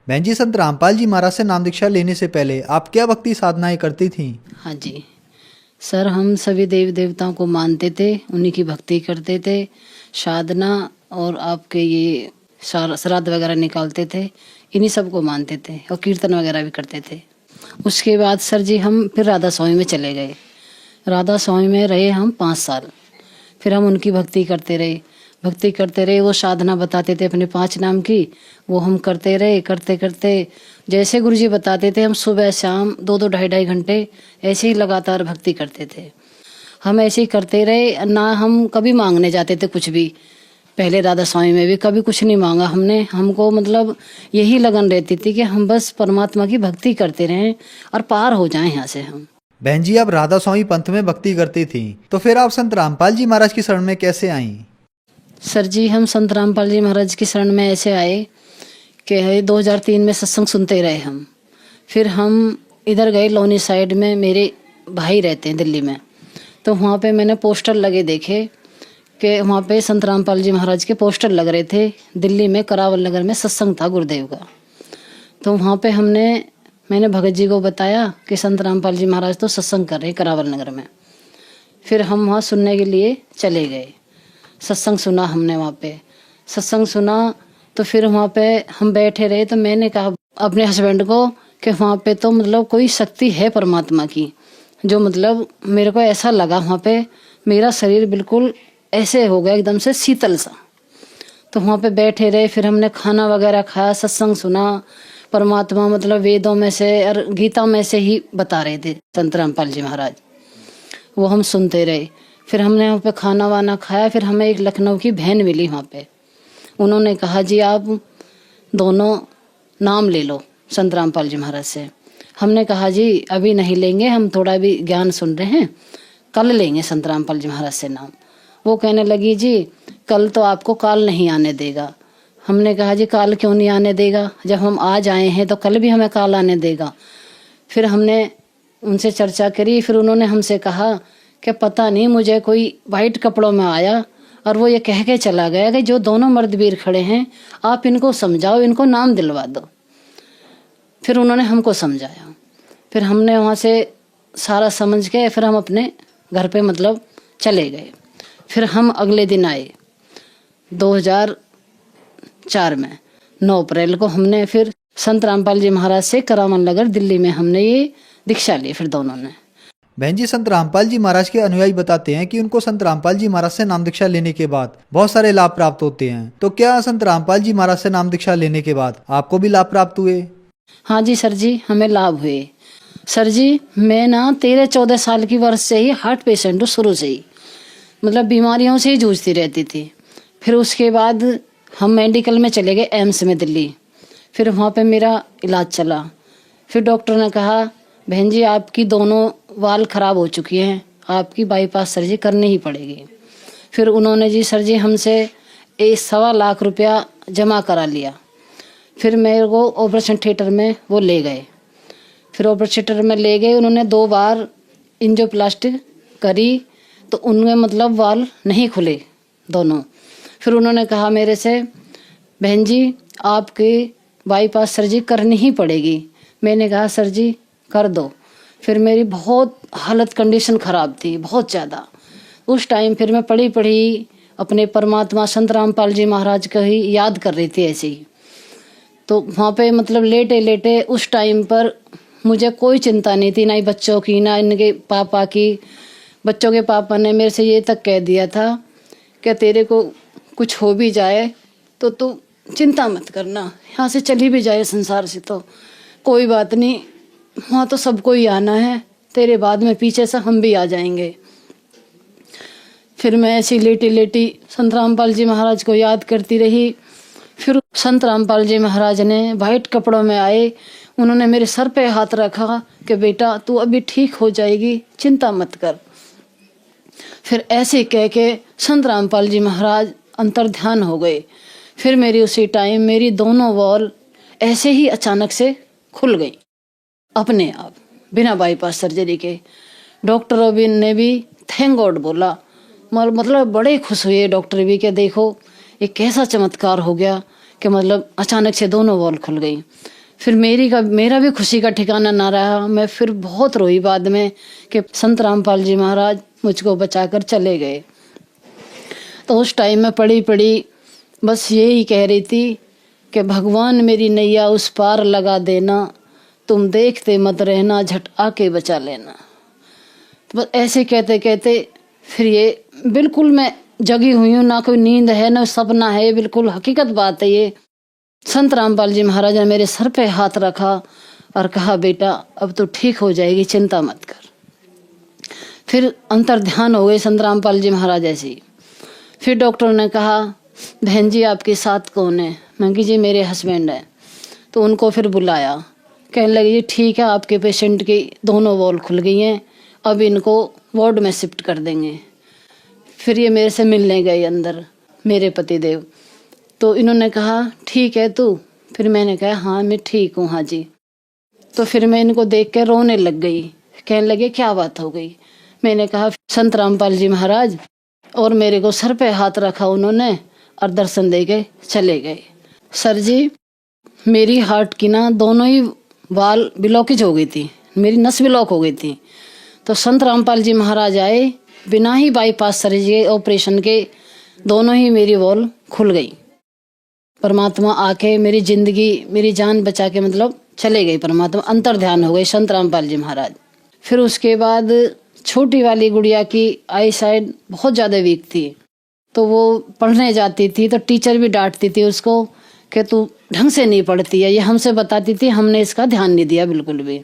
बहन जी संत रामपाल जी महाराज से नाम दीक्षा लेने से पहले आप क्या भक्ति साधनाएं करती थीं? हाँ जी सर, हम सभी देवी देवताओं को मानते थे, उन्हीं की भक्ति करते थे, साधना और आपके ये श्राद्ध वगैरह निकालते थे, इन्हीं सब को मानते थे और कीर्तन वगैरह भी करते थे। उसके बाद सर जी हम फिर राधा स्वामी में चले गए। राधा स्वामी में रहे हम 5 साल। फिर हम उनकी भक्ति करते रहे। वो साधना बताते थे अपने 5 नाम की, वो हम करते रहे। करते करते जैसे गुरुजी बताते थे हम सुबह शाम 2-2 ढाई घंटे ऐसे ही लगातार भक्ति करते थे। हम ऐसे ही करते रहे, ना हम कभी मांगने जाते थे कुछ भी। पहले राधा स्वामी में भी कभी कुछ नहीं मांगा हमने। हमको मतलब यही लगन रहती थी कि हम बस परमात्मा की भक्ति करते रहें और पार हो जाएं यहाँ से हम। बहन जी आप राधा स्वामी पंथ में भक्ति करती थी, तो फिर आप संत रामपाल जी महाराज की शरण में कैसे आईं? सर जी हम संत रामपाल जी महाराज की शरण में ऐसे आए कि 2003 में सत्संग सुनते रहे हम। फिर हम इधर गए लोनी साइड में, मेरे भाई रहते हैं दिल्ली में, तो वहाँ पे मैंने पोस्टर लगे देखे कि वहाँ पे संत रामपाल जी महाराज के पोस्टर लग रहे थे। दिल्ली में करावल नगर में सत्संग था गुरुदेव का। तो वहाँ पे मैंने भगत जी को बताया कि संत रामपाल जी महाराज तो सत्संग कर रहे करावल नगर में। फिर हम वहाँ सुनने के लिए चले गए। सत्संग सुना हमने वहाँ पे। सत्संग सुना तो फिर वहाँ पे हम बैठे रहे। तो मैंने कहा अपने हस्बैंड को कि वहाँ पे तो मतलब कोई शक्ति है परमात्मा की, जो मतलब मेरे को ऐसा लगा वहाँ पे मेरा शरीर बिल्कुल ऐसे हो गया एकदम से शीतल सा। तो वहाँ पे बैठे रहे। फिर हमने खाना वगैरह खाया, सत्संग सुना। परमात्मा मतलब वेदों में से और गीता में से ही बता रहे थे संत रामपाल जी महाराज, वो हम सुनते रहे। फिर हमने वहाँ पे खाना वाना खाया। फिर हमें एक लखनऊ की बहन मिली वहाँ पे। उन्होंने कहा जी आप दोनों नाम ले लो संत रामपाल जी महाराज से। हमने कहा जी अभी नहीं लेंगे, हम थोड़ा भी ज्ञान सुन रहे हैं, कल लेंगे संत रामपाल जी महाराज से नाम। वो कहने लगी जी कल तो आपको काल नहीं आने देगा। हमने कहा जी काल क्यों नहीं आने देगा, जब हम आज आए हैं तो कल भी हमें काल आने देगा। फिर हमने उनसे चर्चा करी। फिर उन्होंने हमसे कहा कि पता नहीं मुझे कोई वाइट कपड़ों में आया और वो ये कह के चला गया कि जो दोनों मर्दवीर खड़े हैं आप इनको समझाओ, इनको नाम दिलवा दो। फिर उन्होंने हमको समझाया। फिर हमने वहाँ से सारा समझ के फिर हम अपने घर पे मतलब चले गए। फिर हम अगले दिन आए 2004 में 9 अप्रैल को हमने फिर संत रामपाल जी महाराज से करावल नगर दिल्ली में हमने ये दीक्षा ली। फिर दोनों ने। बहन जी संत रामपाल जी महाराज के अनुयायी बताते हैं कि उनको संत रामपाल जी महाराज से नाम दीक्षा लेने के बाद बहुत सारे लाभ प्राप्त होते हैं, तो क्या संत रामपाल जी महाराज से नाम दीक्षा लेने के बाद आपको भी लाभ प्राप्त हुए? हाँ जी सर जी, हमें लाभ हुए। सर जी मैं ना 13-14 साल की वर्ष से ही हार्ट पेशेंट हूँ, शुरू से ही मतलब बीमारियों से ही जूझती रहती थी। फिर उसके बाद हम मेडिकल में चले गए एम्स में दिल्ली। फिर वहाँ पे मेरा इलाज चला। फिर डॉक्टर ने कहा बहन जी आपकी दोनों वाल खराब हो चुकी हैं, आपकी बाईपास सर्जरी करनी ही पड़ेगी। फिर उन्होंने जी सर जी हमसे 1.25 लाख रुपया जमा करा लिया। फिर मेरे को ऑपरेशन थिएटर में वो ले गए। फिर ऑपरेशन थिएटर में ले गए, उन्होंने 2 बार एंजियोप्लास्टी करी तो उनमें मतलब वाल नहीं खुले दोनों। फिर उन्होंने कहा मेरे से बहन जी आपकी बाईपास सर्जरी करनी ही पड़ेगी। मैंने कहा सर जी कर दो। फिर मेरी बहुत हालत कंडीशन ख़राब थी, बहुत ज़्यादा। उस टाइम फिर मैं पढ़ी अपने परमात्मा संत रामपाल जी महाराज का ही याद कर रही थी ऐसे ही। तो वहाँ पे मतलब लेटे लेटे उस टाइम पर मुझे कोई चिंता नहीं थी, ना ही बच्चों की ना इनके पापा की। बच्चों के पापा ने मेरे से ये तक कह दिया था कि तेरे को कुछ हो भी जाए तो तू चिंता मत करना, यहाँ से चली भी जाए संसार से तो कोई बात नहीं, वहाँ तो सबको ही आना है, तेरे बाद में पीछे से हम भी आ जाएंगे। फिर मैं ऐसी लेटी लेटी संत रामपाल जी महाराज को याद करती रही। फिर संत रामपाल जी महाराज ने वाइट कपड़ों में आए, उन्होंने मेरे सर पे हाथ रखा कि बेटा तू अभी ठीक हो जाएगी, चिंता मत कर। फिर ऐसे कह के संत रामपाल जी महाराज अंतर्ध्यान हो गए। फिर मेरी उसी टाइम मेरी दोनों वॉल ऐसे ही अचानक से खुल गई अपने आप, बिना बाईपास सर्जरी के। डॉक्टरों भी ने भी थैंक गॉड बोला, मतलब बड़े खुश हुए डॉक्टर भी कि देखो ये कैसा चमत्कार हो गया कि मतलब अचानक से दोनों वॉल खुल गई। फिर मेरा भी खुशी का ठिकाना ना रहा। मैं फिर बहुत रोई बाद में कि संत रामपाल जी महाराज मुझको बचाकर चले गए। तो उस टाइम में पड़ी बस यही कह रही थी कि भगवान मेरी नैया उस पार लगा देना, तुम देखते मत रहना, झट आके बचा लेना। तो बस ऐसे कहते कहते फिर ये बिल्कुल मैं जगी हुई हूँ, ना कोई नींद है ना सपना है, बिल्कुल हकीकत बात है ये। संत रामपाल जी महाराज ने मेरे सर पे हाथ रखा और कहा बेटा अब तो ठीक हो जाएगी, चिंता मत कर। फिर अंतर्ध्यान हो गए संत रामपाल जी महाराज ऐसे ही। फिर डॉक्टर ने कहा बहन जी आपके साथ कौन है? मैं कि जी मेरे हस्बैंड है। तो उनको फिर बुलाया, कहने लगे जी ठीक है आपके पेशेंट की दोनों वॉल खुल गई हैं, अब इनको वार्ड में शिफ्ट कर देंगे। फिर ये मेरे से मिलने गए अंदर, मेरे पतिदेव। तो इन्होंने कहा ठीक है तू? फिर मैंने कहा हाँ मैं ठीक हूँ हाँ जी। तो फिर मैं इनको देख के रोने लग गई। कहने लगे क्या बात हो गई? मैंने कहा संत रामपाल जी महाराज, और मेरे को सर पे हाथ रखा उन्होंने और दर्शन दे के चले गए। सर जी मेरी हार्ट की ना दोनों ही वाल ब्लॉकेज हो गई थी, मेरी नस ब्लॉक हो गई थी। तो संत रामपाल जी महाराज आए, बिना ही बाईपास सर्जरी ऑपरेशन के दोनों ही मेरी वॉल खुल गई। परमात्मा आके मेरी जिंदगी मेरी जान बचा के मतलब चले गए, परमात्मा अंतर्ध्यान हो गए संत रामपाल जी महाराज। फिर उसके बाद छोटी वाली गुड़िया की आई साइड बहुत ज़्यादा वीक थी, तो वो पढ़ने जाती थी तो टीचर भी डांटती थी उसको कि तू ढंग से नहीं पढ़ती है, ये हमसे बताती थी, हमने इसका ध्यान नहीं दिया बिल्कुल भी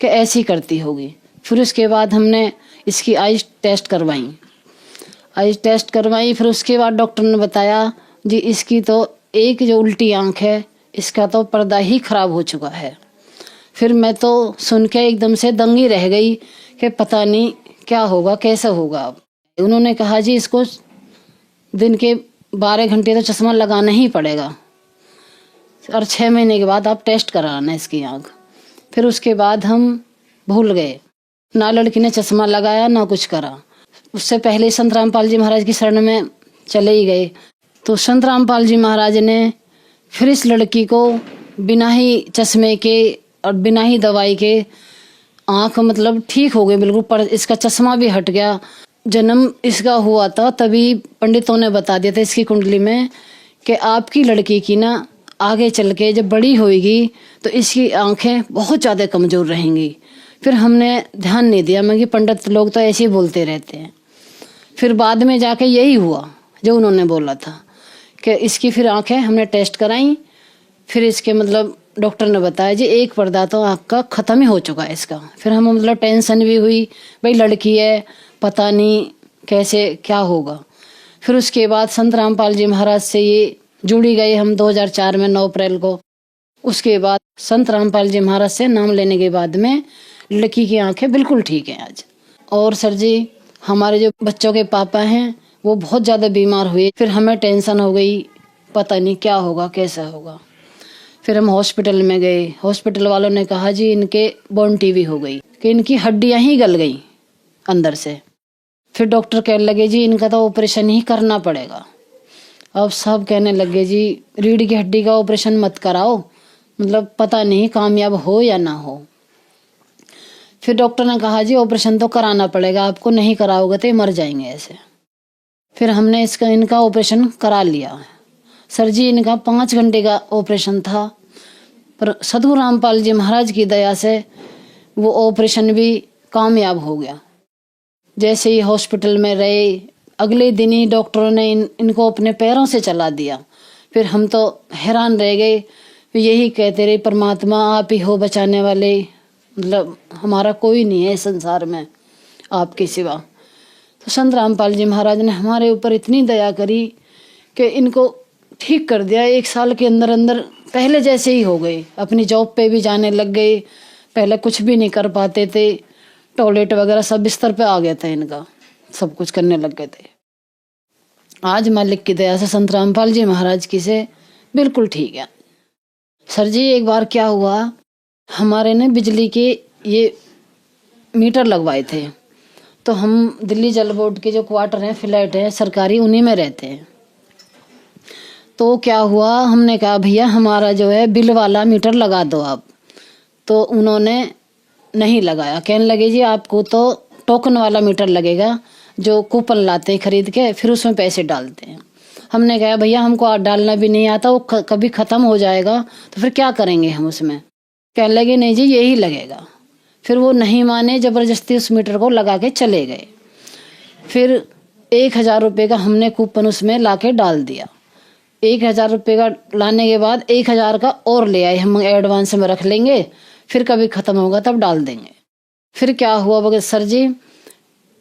कि ऐसी करती होगी। फिर उसके बाद हमने इसकी आइज टेस्ट करवाई। फिर उसके बाद डॉक्टर ने बताया जी इसकी तो एक जो उल्टी आंख है इसका तो पर्दा ही खराब हो चुका है। फिर मैं तो सुन के एकदम से दंगी रह गई कि पता नहीं क्या होगा कैसा होगा। अब उन्होंने कहा जी इसको दिन के 12 घंटे तो चश्मा लगाना ही पड़ेगा और 6 महीने के बाद आप टेस्ट कराना इसकी आंख। फिर उसके बाद हम भूल गए, ना लड़की ने चश्मा लगाया ना कुछ करा। उससे पहले संत रामपाल जी महाराज की शरण में चले ही गए। तो संत रामपाल जी महाराज ने फिर इस लड़की को बिना ही चश्मे के और बिना ही दवाई के आंख मतलब ठीक हो गई बिल्कुल, पर इसका चश्मा भी हट गया। जन्म इसका हुआ था तभी पंडितों ने बता दिया था इसकी कुंडली में कि आपकी लड़की की ना आगे चल के जब बड़ी होएगी तो इसकी आंखें बहुत ज़्यादा कमज़ोर रहेंगी। फिर हमने ध्यान नहीं दिया, मगर पंडित लोग तो ऐसे ही बोलते रहते हैं। फिर बाद में जाके यही हुआ जो उन्होंने बोला था कि इसकी फिर आंखें हमने टेस्ट कराई। फिर इसके मतलब डॉक्टर ने बताया जी एक पर्दा तो आपका ख़त्म ही हो चुका है इसका। फिर हम मतलब टेंशन भी हुई, भाई लड़की है पता नहीं कैसे क्या होगा। फिर उसके बाद संत रामपाल जी महाराज से ये जुड़ी गए हम 2004 में 9 अप्रैल को। उसके बाद संत रामपाल जी महाराज से नाम लेने के बाद में लड़की की आंखें बिल्कुल ठीक हैं आज। और सर जी हमारे जो बच्चों के पापा हैं वो बहुत ज़्यादा बीमार हुए। फिर हमें टेंशन हो गई, पता नहीं क्या होगा कैसा होगा। फिर हम हॉस्पिटल में गए, हॉस्पिटल वालों ने कहा जी इनके बोन टीवी हो गई, कि इनकी हड्डियां ही गल गई अंदर से। फिर डॉक्टर कहने लगे जी इनका तो ऑपरेशन ही करना पड़ेगा। अब सब कहने लगे जी रीढ़ की हड्डी का ऑपरेशन मत कराओ, मतलब पता नहीं कामयाब हो या ना हो। फिर डॉक्टर ने कहा जी ऑपरेशन तो कराना पड़ेगा, आपको नहीं कराओगे तो मर जाएंगे ऐसे। फिर हमने इनका ऑपरेशन करा लिया। सर जी इनका 5 घंटे का ऑपरेशन था, पर साधु रामपाल जी महाराज की दया से वो ऑपरेशन भी कामयाब हो गया। जैसे ही हॉस्पिटल में रहे अगले दिन ही डॉक्टरों ने इनको अपने पैरों से चला दिया। फिर हम तो हैरान रह गए, यही कहते रहे परमात्मा आप ही हो बचाने वाले, मतलब हमारा कोई नहीं है संसार में आपके सिवा। तो संत रामपाल जी महाराज ने हमारे ऊपर इतनी दया करी कि इनको ठीक कर दिया। 1 साल के अंदर अंदर पहले जैसे ही हो गए, अपनी जॉब पे भी जाने लग गए। पहले कुछ भी नहीं कर पाते थे, टॉयलेट वगैरह सब बिस्तर पे आ गया था इनका, सब कुछ करने लग गए थे। आज मालिक की दया से संत रामपाल जी महाराज की से बिल्कुल ठीक है। सर जी एक बार क्या हुआ, हमारे ने बिजली के ये मीटर लगवाए थे, तो हम दिल्ली जल बोर्ड के जो क्वार्टर हैं, फ्लैट है सरकारी, उन्हीं में रहते हैं। तो क्या हुआ, हमने कहा भैया हमारा जो है बिल वाला मीटर लगा दो आप। तो उन्होंने नहीं लगाया, कहने लगे जी आपको तो टोकन वाला मीटर लगेगा, जो कूपन लाते हैं खरीद के, फिर उसमें पैसे डालते हैं। हमने कहा भैया हमको डालना भी नहीं आता, वो कभी ख़त्म हो जाएगा तो फिर क्या करेंगे हम उसमें। कहने लगे नहीं जी यही लगेगा। फिर वो नहीं माने, ज़बरदस्ती उस मीटर को लगा के चले गए। फिर 1000 रुपये का हमने कूपन उसमें ला के डाल दिया। 1000 रुपये का लाने के बाद 1000 का और ले आए, हम एडवांस में रख लेंगे, फिर कभी ख़त्म होगा तब डाल देंगे। फिर क्या हुआ बगैर सर जी,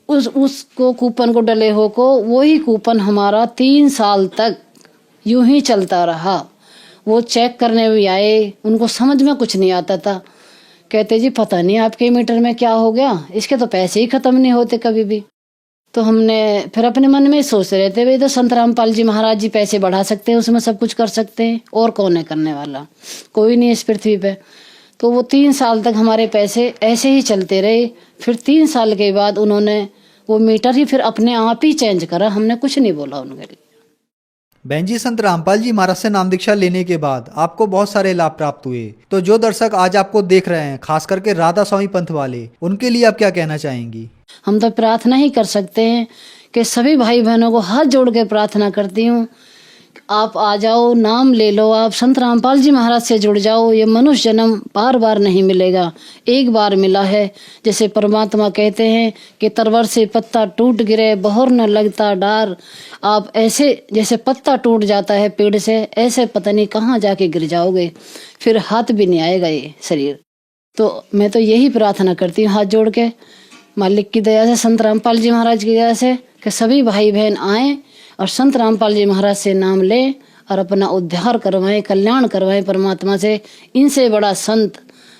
उसको कूपन को डले हो को वही कूपन हमारा 3 साल तक यूं ही चलता रहा। वो चेक करने भी आए, उनको समझ में कुछ नहीं आता था। कहते जी पता नहीं आपके मीटर में क्या हो गया, इसके तो पैसे ही ख़त्म नहीं होते कभी भी। तो हमने फिर अपने मन में सोच रहे थे भाई तो संत रामपाल जी महाराज जी पैसे बढ़ा सकते हैं, उसमें सब कुछ कर सकते हैं, और कौन है करने वाला, कोई नहीं इस पृथ्वी पे। तो वो 3 साल तक हमारे पैसे ऐसे ही चलते रहे। फिर 3 साल के बाद उन्होंने वो मीटर ही फिर अपने आप ही चेंज करा, हमने कुछ नहीं बोला उनके लिए। बहन जी संत रामपाल जी महाराज से नाम दीक्षा लेने के बाद आपको बहुत सारे लाभ प्राप्त हुए, तो जो दर्शक आज आपको देख रहे हैं, खास करके राधा स्वामी पंथ वाले, उनके लिए आप क्या कहना चाहेंगी? हम तो प्रार्थना ही कर सकते हैं कि सभी भाई बहनों को हाथ जोड़ के प्रार्थना करती हूँ, आप आ जाओ, नाम ले लो, आप संत रामपाल जी महाराज से जुड़ जाओ। ये मनुष्य जन्म बार बार नहीं मिलेगा, एक बार मिला है। जैसे परमात्मा कहते हैं कि तरवर से पत्ता टूट गिरे बहोर न लगता डार। आप ऐसे जैसे पत्ता टूट जाता है पेड़ से, ऐसे पता नहीं कहाँ जाके गिर जाओगे, फिर हाथ भी नहीं आएगा ये शरीर। तो मैं तो यही प्रार्थना करती हूँ हाथ जोड़ के, मालिक की दया से, संत रामपाल जी महाराज की दया से, कि सभी भाई बहन आएँ और संत रामपाल जी महाराज से नाम लें और अपना उद्धार करवाएं, कल्याण करवाएं परमात्मा से। इनसे बड़ा संत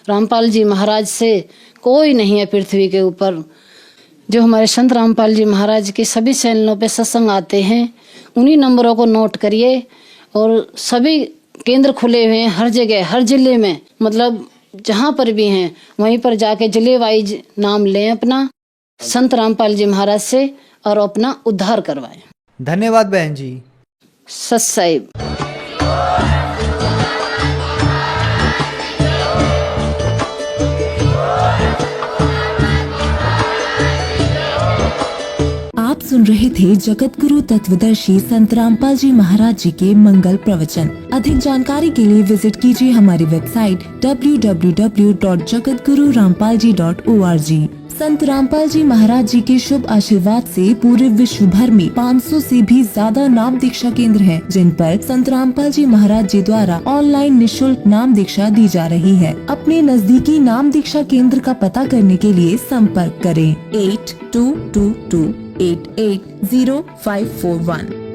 रामपाल जी महाराज से कोई नहीं है पृथ्वी के ऊपर। जो हमारे संत रामपाल जी महाराज के सभी चैनलों पे सत्संग आते हैं, उन्हीं नंबरों को नोट करिए। और सभी केंद्र खुले हुए हैं हर जगह, हर जिले में, मतलब जहाँ पर भी हैं वहीं पर जाके जिले वाइज नाम लें अपना संत रामपाल जी महाराज से और अपना उद्धार करवाएं। धन्यवाद बहन जी। सत्साहिब। आप सुन रहे थे जगत गुरु तत्वदर्शी संत रामपाल जी महाराज जी के मंगल प्रवचन। अधिक जानकारी के लिए विजिट कीजिए हमारी वेबसाइट www.jagatgururampalji.org। संत रामपाल जी महाराज जी के शुभ आशीर्वाद से पूरे विश्व भर में 500 से भी ज्यादा नाम दीक्षा केंद्र हैं, जिन पर संत रामपाल जी महाराज जी द्वारा ऑनलाइन निशुल्क नाम दीक्षा दी जा रही है। अपने नजदीकी नाम दीक्षा केंद्र का पता करने के लिए संपर्क करें 8222880541।